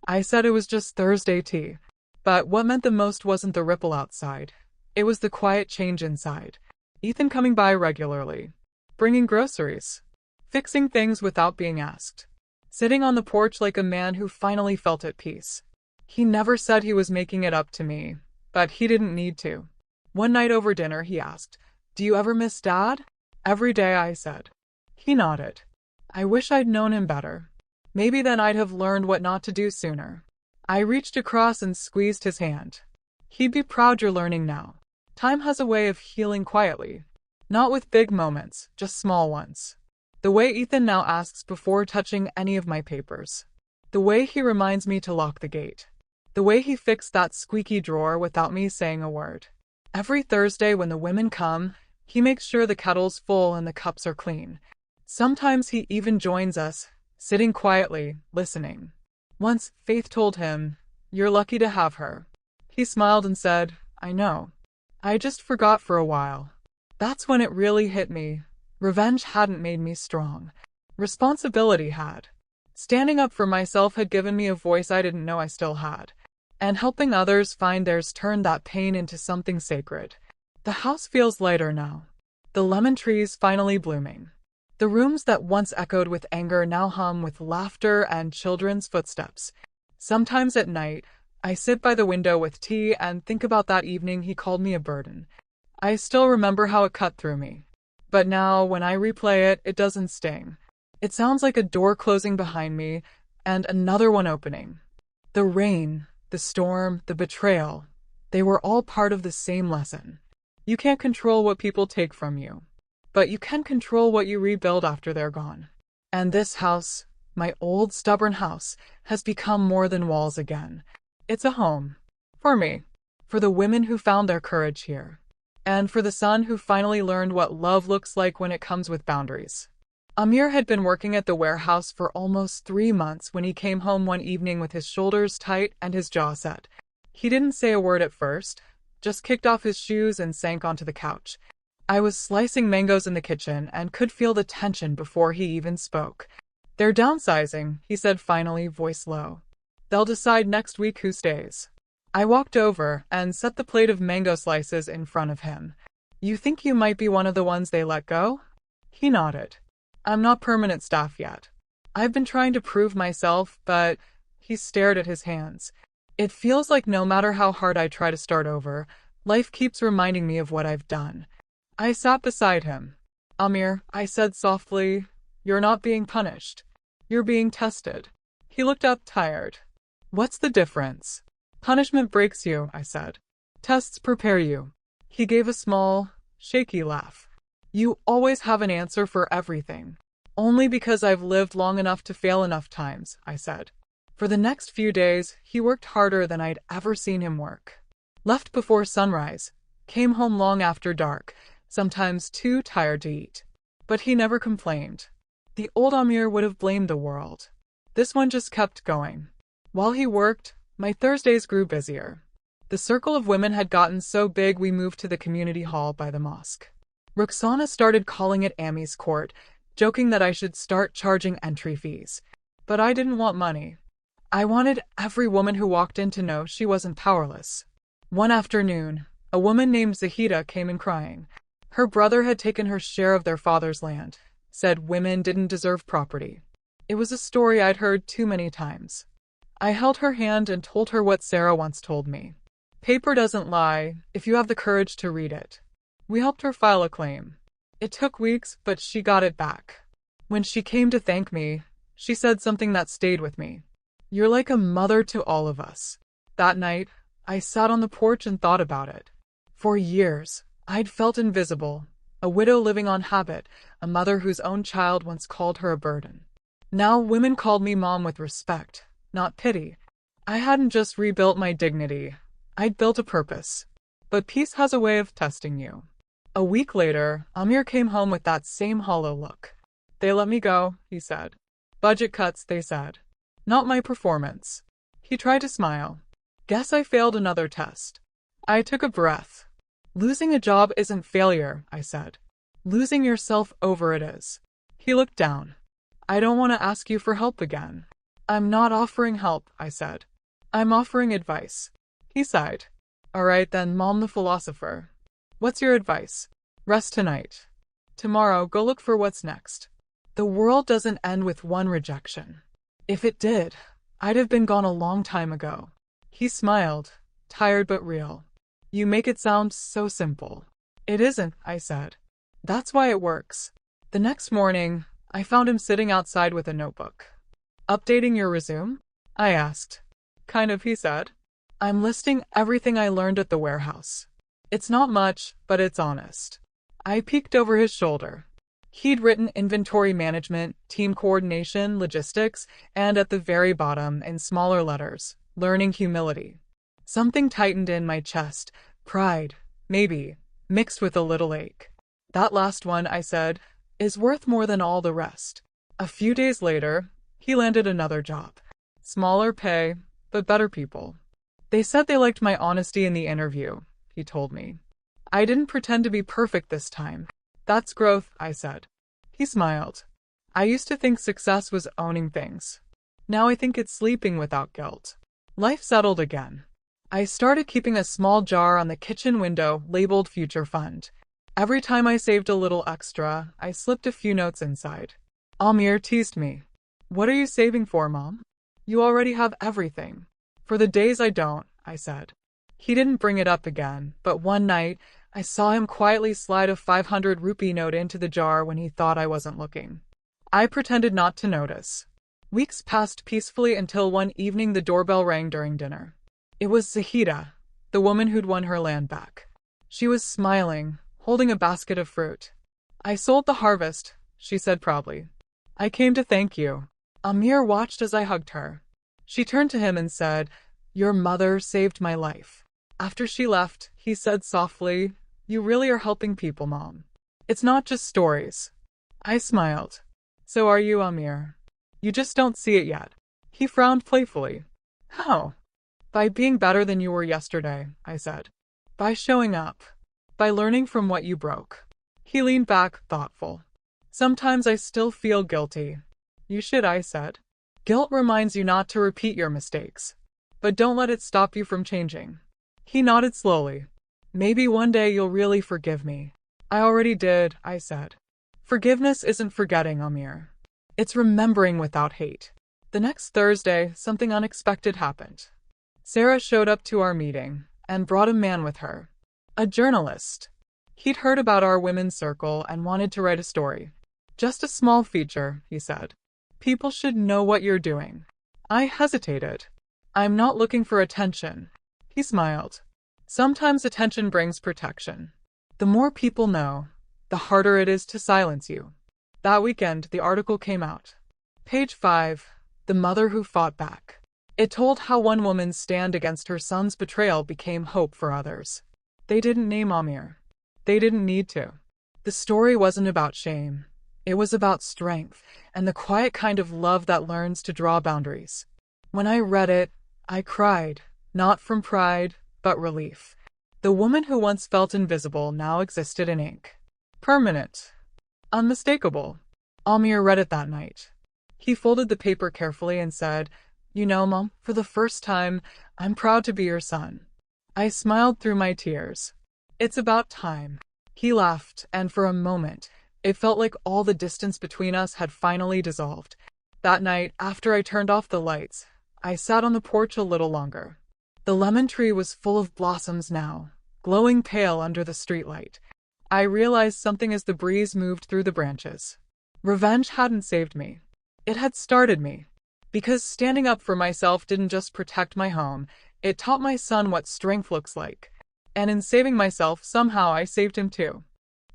I said it was just Thursday tea. But what meant the most wasn't the ripple outside. It was the quiet change inside. Ethan coming by regularly. Bringing groceries. Fixing things without being asked. Sitting on the porch like a man who finally felt at peace. He never said he was making it up to me, but he didn't need to. One night over dinner he asked, Do you ever miss Dad? Every day, I said. He nodded. I wish I'd known him better. Maybe then I'd have learned what not to do sooner. I reached across and squeezed his hand. He'd be proud you're learning now. Time has a way of healing quietly. Not with big moments, just small ones. The way Ethan now asks before touching any of my papers. The way he reminds me to lock the gate. The way he fixed that squeaky drawer without me saying a word. Every Thursday when the women come, he makes sure the kettle's full and the cups are clean. Sometimes he even joins us, sitting quietly, listening. Once, Faith told him, You're lucky to have her. He smiled and said, I know. I just forgot for a while. That's when it really hit me. Revenge hadn't made me strong. Responsibility had. Standing up for myself had given me a voice I didn't know I still had. And helping others find theirs turned that pain into something sacred. The house feels lighter now. The lemon trees finally blooming. The rooms that once echoed with anger now hum with laughter and children's footsteps. Sometimes at night, I sit by the window with tea and think about that evening he called me a burden. I still remember how it cut through me. But now, when I replay it, it doesn't sting. It sounds like a door closing behind me, and another one opening. The rain, the storm, the betrayal, they were all part of the same lesson. You can't control what people take from you. But you can control what you rebuild after they're gone. And this house, my old stubborn house, has become more than walls again. It's a home. For me. For the women who found their courage here. And for the son who finally learned what love looks like when it comes with boundaries. Amir had been working at the warehouse for almost 3 months when he came home one evening with his shoulders tight and his jaw set. He didn't say a word at first, just kicked off his shoes and sank onto the couch. I was slicing mangoes in the kitchen and could feel the tension before he even spoke. They're downsizing, he said finally, voice low. They'll decide next week who stays. I walked over and set the plate of mango slices in front of him. You think you might be one of the ones they let go? He nodded. I'm not permanent staff yet. I've been trying to prove myself, but he stared at his hands. It feels like no matter how hard I try to start over, life keeps reminding me of what I've done. I sat beside him. Amir, I said softly, you're not being punished. You're being tested. He looked up, tired. What's the difference? Punishment breaks you, I said. Tests prepare you. He gave a small, shaky laugh. You always have an answer for everything. Only because I've lived long enough to fail enough times, I said. For the next few days, he worked harder than I'd ever seen him work. Left before sunrise, came home long after dark, sometimes too tired to eat. But he never complained. The old Amir would have blamed the world. This one just kept going. While he worked, my Thursdays grew busier. The circle of women had gotten so big we moved to the community hall by the mosque. Roxana started calling it Amy's court, joking that I should start charging entry fees. But I didn't want money. I wanted every woman who walked in to know she wasn't powerless. One afternoon, a woman named Zahida came in crying. Her brother had taken her share of their father's land, said women didn't deserve property. It was a story I'd heard too many times. I held her hand and told her what Sarah once told me. Paper doesn't lie, if you have the courage to read it. We helped her file a claim. It took weeks, but she got it back. When she came to thank me, she said something that stayed with me. You're like a mother to all of us. That night, I sat on the porch and thought about it. For years, I'd felt invisible, a widow living on habit, a mother whose own child once called her a burden. Now women called me mom with respect, not pity. I hadn't just rebuilt my dignity, I'd built a purpose. But peace has a way of testing you. A week later, Amir came home with that same hollow look. They let me go, he said. Budget cuts, they said. Not my performance. He tried to smile. Guess I failed another test. I took a breath. Losing a job isn't failure, I said. Losing yourself over it is. He looked down. I don't want to ask you for help again. I'm not offering help, I said. I'm offering advice. He sighed. All right then, Mom the philosopher. What's your advice? Rest tonight. Tomorrow, go look for what's next. The world doesn't end with one rejection. If it did, I'd have been gone a long time ago. He smiled, tired but real. You make it sound so simple. It isn't, I said. That's why it works. The next morning, I found him sitting outside with a notebook. Updating your resume? I asked. Kind of, he said. I'm listing everything I learned at the warehouse. It's not much, but it's honest. I peeked over his shoulder. He'd written inventory management, team coordination, logistics, and at the very bottom, in smaller letters, learning humility. Something tightened in my chest. Pride, maybe, mixed with a little ache. That last one, I said, is worth more than all the rest. A few days later, he landed another job. Smaller pay, but better people. They said they liked my honesty in the interview, he told me. I didn't pretend to be perfect this time. That's growth, I said. He smiled. I used to think success was owning things. Now I think it's sleeping without guilt. Life settled again. I started keeping a small jar on the kitchen window labeled Future Fund. Every time I saved a little extra, I slipped a few notes inside. Amir teased me. What are you saving for, Mom? You already have everything. For the days I don't, I said. He didn't bring it up again, but one night, I saw him quietly slide a 500 rupee note into the jar when he thought I wasn't looking. I pretended not to notice. Weeks passed peacefully until one evening the doorbell rang during dinner. It was Zahida, the woman who'd won her land back. She was smiling, holding a basket of fruit. I sold the harvest, she said proudly. I came to thank you. Amir watched as I hugged her. She turned to him and said, Your mother saved my life. After she left, he said softly, You really are helping people, Mom. It's not just stories. I smiled. So are you, Amir. You just don't see it yet. He frowned playfully. How? By being better than you were yesterday, I said. By showing up. By learning from what you broke. He leaned back, thoughtful. Sometimes I still feel guilty. You should, I said. Guilt reminds you not to repeat your mistakes. But don't let it stop you from changing. He nodded slowly. Maybe one day you'll really forgive me. I already did, I said. Forgiveness isn't forgetting, Amir. It's remembering without hate. The next Thursday, something unexpected happened. Sarah showed up to our meeting and brought a man with her. A journalist. He'd heard about our women's circle and wanted to write a story. Just a small feature, he said. People should know what you're doing. I hesitated. I'm not looking for attention. He smiled. Sometimes attention brings protection. The more people know, the harder it is to silence you. That weekend, the article came out. Page 5, The Mother Who Fought Back. It told how one woman's stand against her son's betrayal became hope for others. They didn't name Amir. They didn't need to. The story wasn't about shame. It was about strength, and the quiet kind of love that learns to draw boundaries. When I read it, I cried, not from pride, but relief. The woman who once felt invisible now existed in ink. Permanent. Unmistakable. Amir read it that night. He folded the paper carefully and said, You know, Mom, for the first time, I'm proud to be your son. I smiled through my tears. It's about time. He laughed, and for a moment, it felt like all the distance between us had finally dissolved. That night, after I turned off the lights, I sat on the porch a little longer. The lemon tree was full of blossoms now, glowing pale under the streetlight. I realized something as the breeze moved through the branches. Revenge hadn't saved me. It had started me. Because standing up for myself didn't just protect my home, it taught my son what strength looks like. And in saving myself, somehow I saved him too.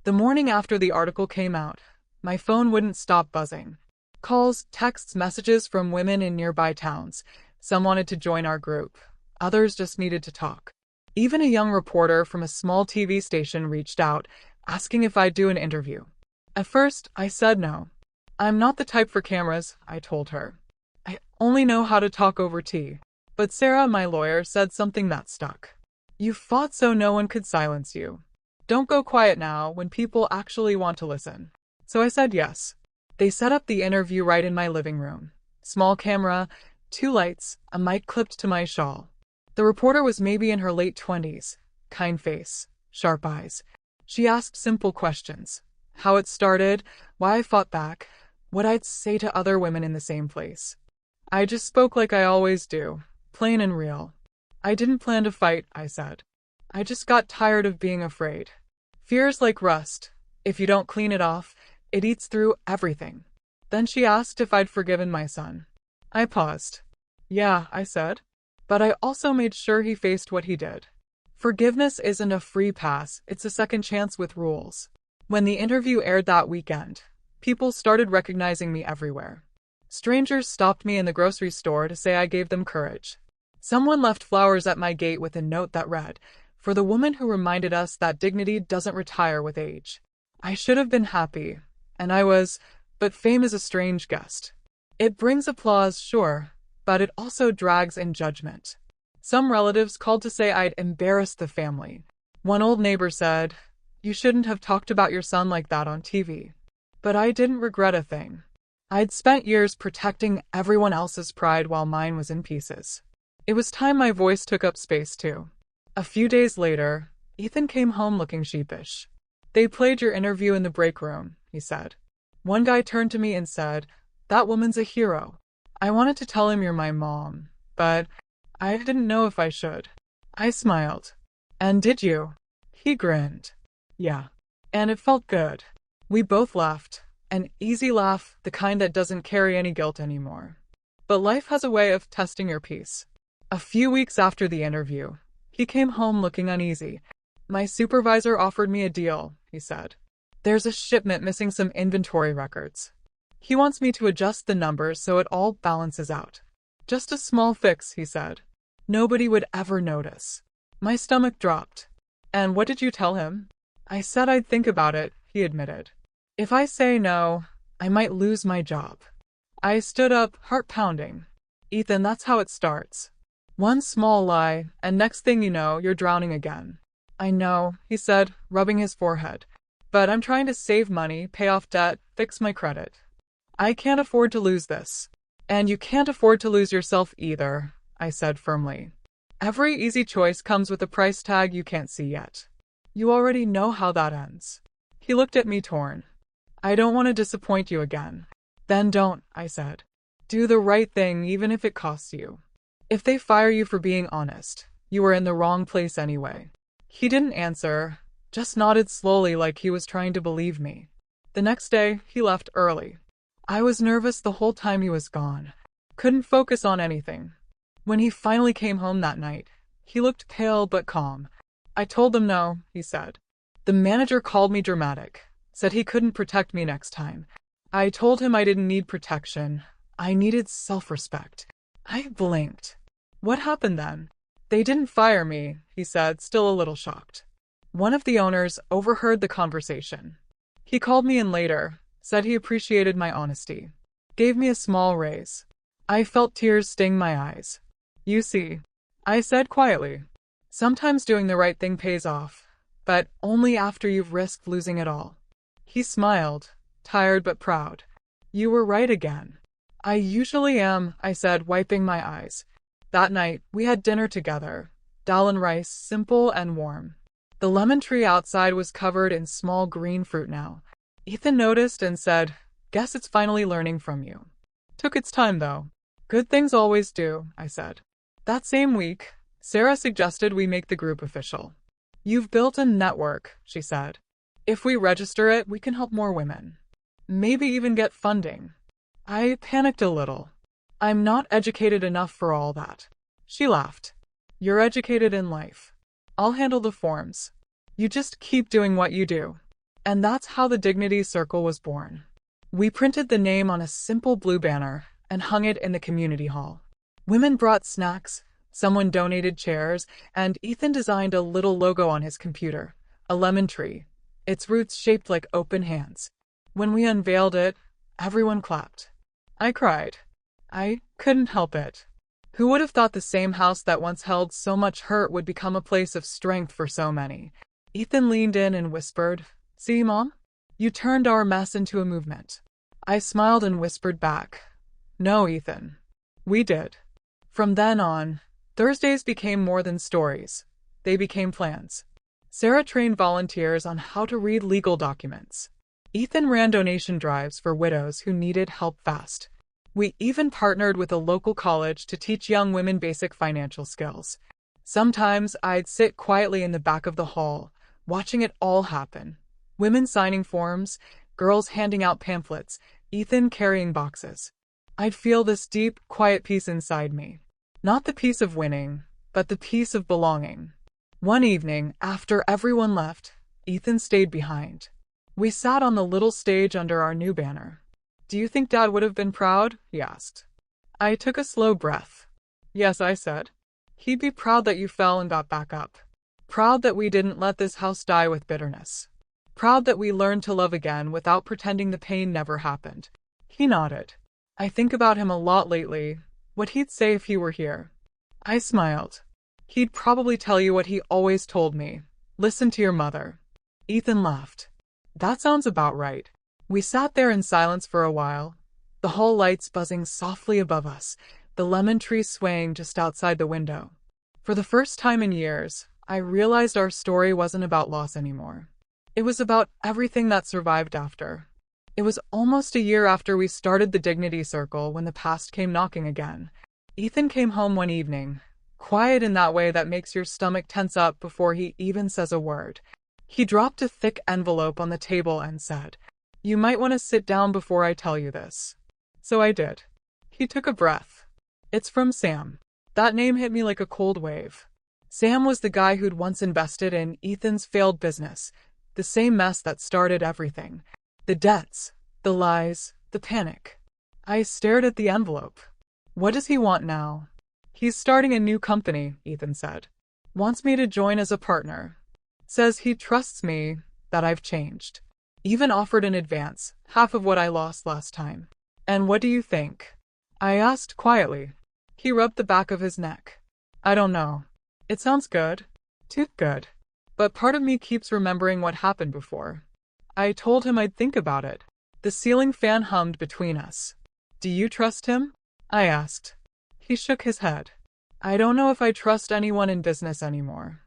The morning after the article came out, my phone wouldn't stop buzzing. Calls, texts, messages from women in nearby towns. Some wanted to join our group. Others just needed to talk. Even a young reporter from a small TV station reached out, asking if I'd do an interview. At first, I said no. I'm not the type for cameras, I told her. I only know how to talk over tea. But Sarah, my lawyer, said something that stuck. You fought so no one could silence you. Don't go quiet now when people actually want to listen. So I said yes. They set up the interview right in my living room. Small camera, 2 lights, a mic clipped to my shawl. The reporter was maybe in her late 20s. Kind face, sharp eyes. She asked simple questions. How it started, why I fought back, what I'd say to other women in the same place. I just spoke like I always do, plain and real. I didn't plan to fight, I said. I just got tired of being afraid. Fear's like rust. If you don't clean it off, it eats through everything. Then she asked if I'd forgiven my son. I paused. Yeah, I said. But I also made sure he faced what he did. Forgiveness isn't a free pass, it's a second chance with rules. When the interview aired that weekend, people started recognizing me everywhere. Strangers stopped me in the grocery store to say I gave them courage. Someone left flowers at my gate with a note that read, "For the woman who reminded us that dignity doesn't retire with age." I should have been happy, and I was, but fame is a strange guest. It brings applause, sure, but it also drags in judgment. Some relatives called to say I'd embarrassed the family. One old neighbor said, "You shouldn't have talked about your son like that on TV." But I didn't regret a thing. I'd spent years protecting everyone else's pride while mine was in pieces. It was time my voice took up space too. A few days later, Ethan came home looking sheepish. "They played your interview in the break room," he said. One guy turned to me and said, "That woman's a hero." I wanted to tell him you're my mom, but I didn't know if I should. I smiled. "And did you?" He grinned. "Yeah." And it felt good. We both laughed. An easy laugh, the kind that doesn't carry any guilt anymore. But life has a way of testing your peace. A few weeks after the interview, he came home looking uneasy. "My supervisor offered me a deal," he said. "There's a shipment missing some inventory records. He wants me to adjust the numbers so it all balances out. Just a small fix," he said. "Nobody would ever notice." My stomach dropped. "And what did you tell him?" "I said I'd think about it," he admitted. "If I say no, I might lose my job." I stood up, heart pounding. "Ethan, that's how it starts. One small lie, and next thing you know, you're drowning again." "I know," he said, rubbing his forehead. "But I'm trying to save money, pay off debt, fix my credit. I can't afford to lose this." "And you can't afford to lose yourself either," I said firmly. "Every easy choice comes with a price tag you can't see yet. You already know how that ends." He looked at me torn. "I don't want to disappoint you again." "Then don't," I said. "Do the right thing even if it costs you. If they fire you for being honest, you were in the wrong place anyway." He didn't answer, just nodded slowly like he was trying to believe me. The next day, he left early. I was nervous the whole time he was gone. Couldn't focus on anything. When he finally came home that night, he looked pale but calm. "I told them no," he said. "The manager called me dramatic, said he couldn't protect me next time. I told him I didn't need protection. I needed self-respect." I blinked. "What happened then?" "They didn't fire me," he said, still a little shocked. One of the owners overheard the conversation. He called me in later, said he appreciated my honesty. Gave me a small raise. I felt tears sting my eyes. "You see," I said quietly, "sometimes doing the right thing pays off, but only after you've risked losing it all." He smiled, tired but proud. "You were right again." "I usually am," I said, wiping my eyes. That night, we had dinner together. Dal and rice, simple and warm. The lemon tree outside was covered in small green fruit now. Ethan noticed and said, "Guess it's finally learning from you." Took its time, though. "Good things always do," I said. That same week, Sarah suggested we make the group official. "You've built a network," she said. "If we register it, we can help more women. Maybe even get funding." I panicked a little. I'm not educated enough for all that. She laughed. You're educated in life. I'll handle the forms. You just keep doing what you do. And that's how the Dignity Circle was born. We printed the name on a simple blue banner and hung it in the community hall. Women brought snacks, someone donated chairs, and Ethan designed a little logo on his computer, a lemon tree, its roots shaped like open hands. When we unveiled it, everyone clapped. I cried. I couldn't help it. Who would have thought the same house that once held so much hurt would become a place of strength for so many? Ethan leaned in and whispered, "See, Mom? You turned our mess into a movement." I smiled and whispered back, "No, Ethan. We did." From then on, Thursdays became more than stories. They became plans. Sarah trained volunteers on how to read legal documents. Ethan ran donation drives for widows who needed help fast. We even partnered with a local college to teach young women basic financial skills. Sometimes I'd sit quietly in the back of the hall, watching it all happen. Women signing forms, girls handing out pamphlets, Ethan carrying boxes. I'd feel this deep, quiet peace inside me. Not the peace of winning, but the peace of belonging. One evening, after everyone left, Ethan stayed behind. We sat on the little stage under our new banner. "Do you think Dad would have been proud?" he asked. I took a slow breath. "Yes," I said. "He'd be proud that you fell and got back up. Proud that we didn't let this house die with bitterness. Proud that we learned to love again without pretending the pain never happened." He nodded. "I think about him a lot lately, what he'd say if he were here." I smiled. "He'd probably tell you what he always told me. Listen to your mother." Ethan laughed. "That sounds about right." We sat there in silence for a while, the hall lights buzzing softly above us, the lemon tree swaying just outside the window. For the first time in years, I realized our story wasn't about loss anymore. It was about everything that survived after. It was almost a year after we started the Dignity Circle when the past came knocking again. Ethan came home one evening, quiet in that way that makes your stomach tense up before he even says a word. He dropped a thick envelope on the table and said, "You might want to sit down before I tell you this." So I did. He took a breath. "It's from Sam." That name hit me like a cold wave. Sam was the guy who'd once invested in Ethan's failed business, the same mess that started everything. The debts, the lies, the panic. I stared at the envelope. "What does he want now?" "He's starting a new company," Ethan said. "Wants me to join as a partner. Says he trusts me, that I've changed. Even offered in advance, half of what I lost last time." "And what do you think?" I asked quietly. He rubbed the back of his neck. "I don't know. It sounds good. Too good. But part of me keeps remembering what happened before." I told him I'd think about it. The ceiling fan hummed between us. "Do you trust him?" I asked. He shook his head. "I don't know if I trust anyone in business anymore.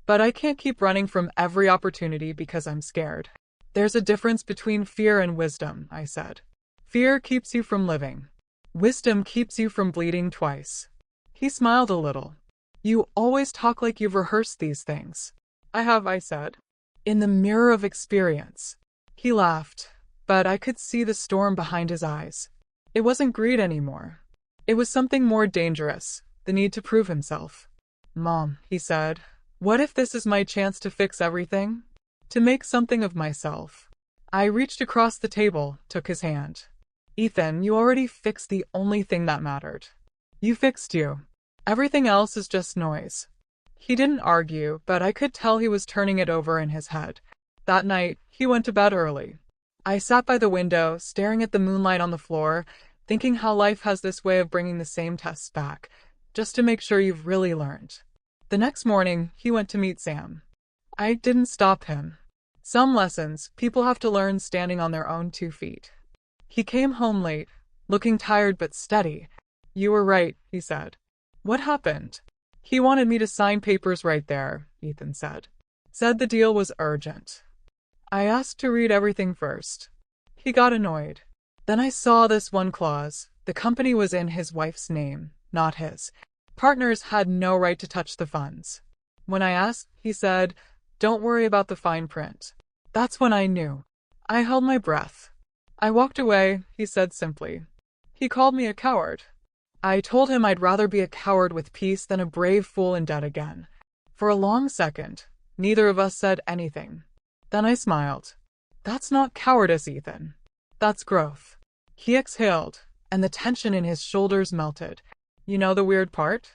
But I can't keep running from every opportunity because I'm scared." "There's a difference between fear and wisdom," I said. "Fear keeps you from living. Wisdom keeps you from bleeding twice." He smiled a little. "You always talk like you've rehearsed these things." "I have," I said. "In the mirror of experience." He laughed, but I could see the storm behind his eyes. It wasn't greed anymore. It was something more dangerous, the need to prove himself. "Mom," he said, "what if this is my chance to fix everything? To make something of myself?" I reached across the table, took his hand. "Ethan, you already fixed the only thing that mattered. You fixed you. Everything else is just noise." He didn't argue, but I could tell he was turning it over in his head. That night, he went to bed early. I sat by the window, staring at the moonlight on the floor, thinking how life has this way of bringing the same tests back, just to make sure you've really learned. The next morning, he went to meet Sam. I didn't stop him. Some lessons, people have to learn standing on their own 2 feet. He came home late, looking tired but steady. "You were right," he said. "What happened?" "He wanted me to sign papers right there," Ethan said. "Said the deal was urgent." I asked to read everything first. He got annoyed. Then I saw this one clause. The company was in his wife's name, not his. Partners had no right to touch the funds. When I asked, he said, "Don't worry about the fine print." That's when I knew. I held my breath. "I walked away," he said simply. "He called me a coward." I told him I'd rather be a coward with peace than a brave fool in debt again. For a long second, neither of us said anything. Then I smiled. That's not cowardice, Ethan. That's growth. He exhaled, and the tension in his shoulders melted. You know the weird part?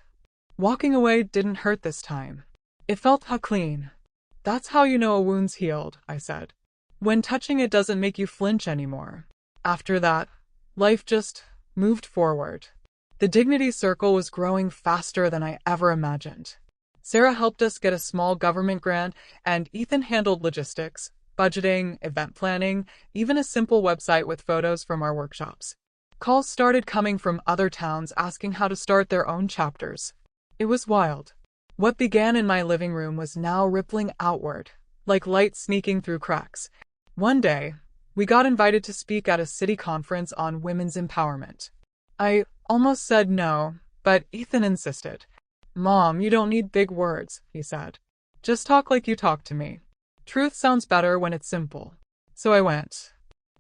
Walking away didn't hurt this time. It felt clean. That's how you know a wound's healed, I said. When touching it doesn't make you flinch anymore. After that, life just moved forward. The dignity circle was growing faster than I ever imagined. Sarah helped us get a small government grant, and Ethan handled logistics, budgeting, event planning, even a simple website with photos from our workshops. Calls started coming from other towns asking how to start their own chapters. It was wild. What began in my living room was now rippling outward, like light sneaking through cracks. One day, we got invited to speak at a city conference on women's empowerment. I almost said no, but Ethan insisted. Mom, you don't need big words, he said. Just talk like you talk to me. Truth sounds better when it's simple. So I went.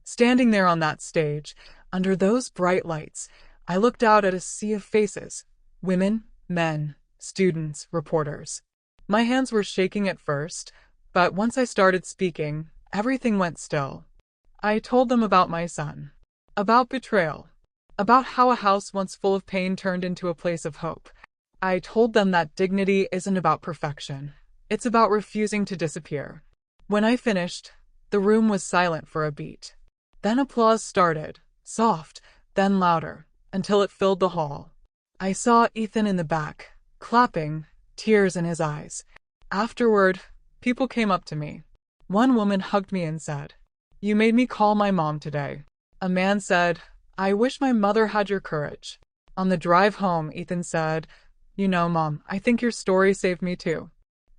Standing there on that stage, under those bright lights, I looked out at a sea of faces. Women, men, students, reporters. My hands were shaking at first, but once I started speaking, everything went still. I told them about my son. About betrayal. About how a house once full of pain turned into a place of hope. I told them that dignity isn't about perfection. It's about refusing to disappear. When I finished, the room was silent for a beat. Then applause started, soft, then louder, until it filled the hall. I saw Ethan in the back, clapping, tears in his eyes. Afterward, people came up to me. One woman hugged me and said, "You made me call my mom today." A man said, "I wish my mother had your courage." On the drive home, Ethan said, "You know, Mom, I think your story saved me too.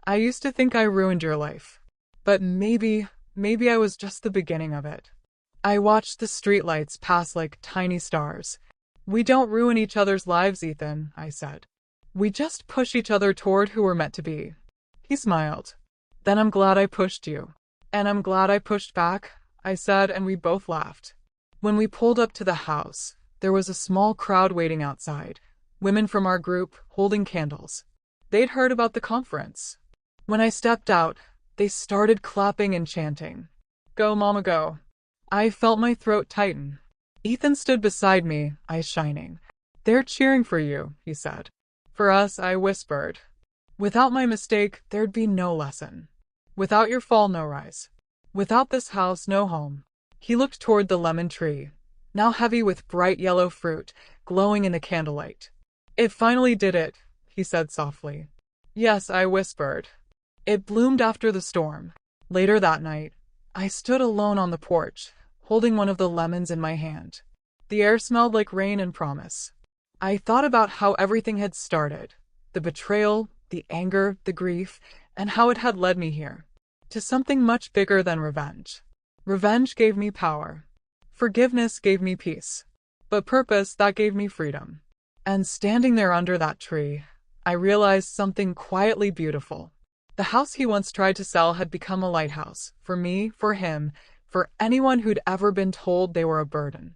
I used to think I ruined your life. But maybe I was just the beginning of it." I watched the streetlights pass like tiny stars. "We don't ruin each other's lives, Ethan," I said. "We just push each other toward who we're meant to be." He smiled. "Then I'm glad I pushed you." "And I'm glad I pushed back," I said, and we both laughed. When we pulled up to the house, there was a small crowd waiting outside. Women from our group holding candles. They'd heard about the conference. When I stepped out, they started clapping and chanting. "Go, Mama, go." I felt my throat tighten. Ethan stood beside me, eyes shining. "They're cheering for you," he said. "For us," I whispered. "Without my mistake, there'd be no lesson. Without your fall, no rise. Without this house, no home." He looked toward the lemon tree, now heavy with bright yellow fruit, glowing in the candlelight. "It finally did it," he said softly. "Yes," I whispered. "It bloomed after the storm." Later that night, I stood alone on the porch, holding one of the lemons in my hand. The air smelled like rain and promise. I thought about how everything had started, the betrayal, the anger, the grief, and how it had led me here, to something much bigger than revenge. Revenge gave me power. Forgiveness gave me peace. But purpose, that gave me freedom. And standing there under that tree, I realized something quietly beautiful. The house he once tried to sell had become a lighthouse, for me, for him, for anyone who'd ever been told they were a burden.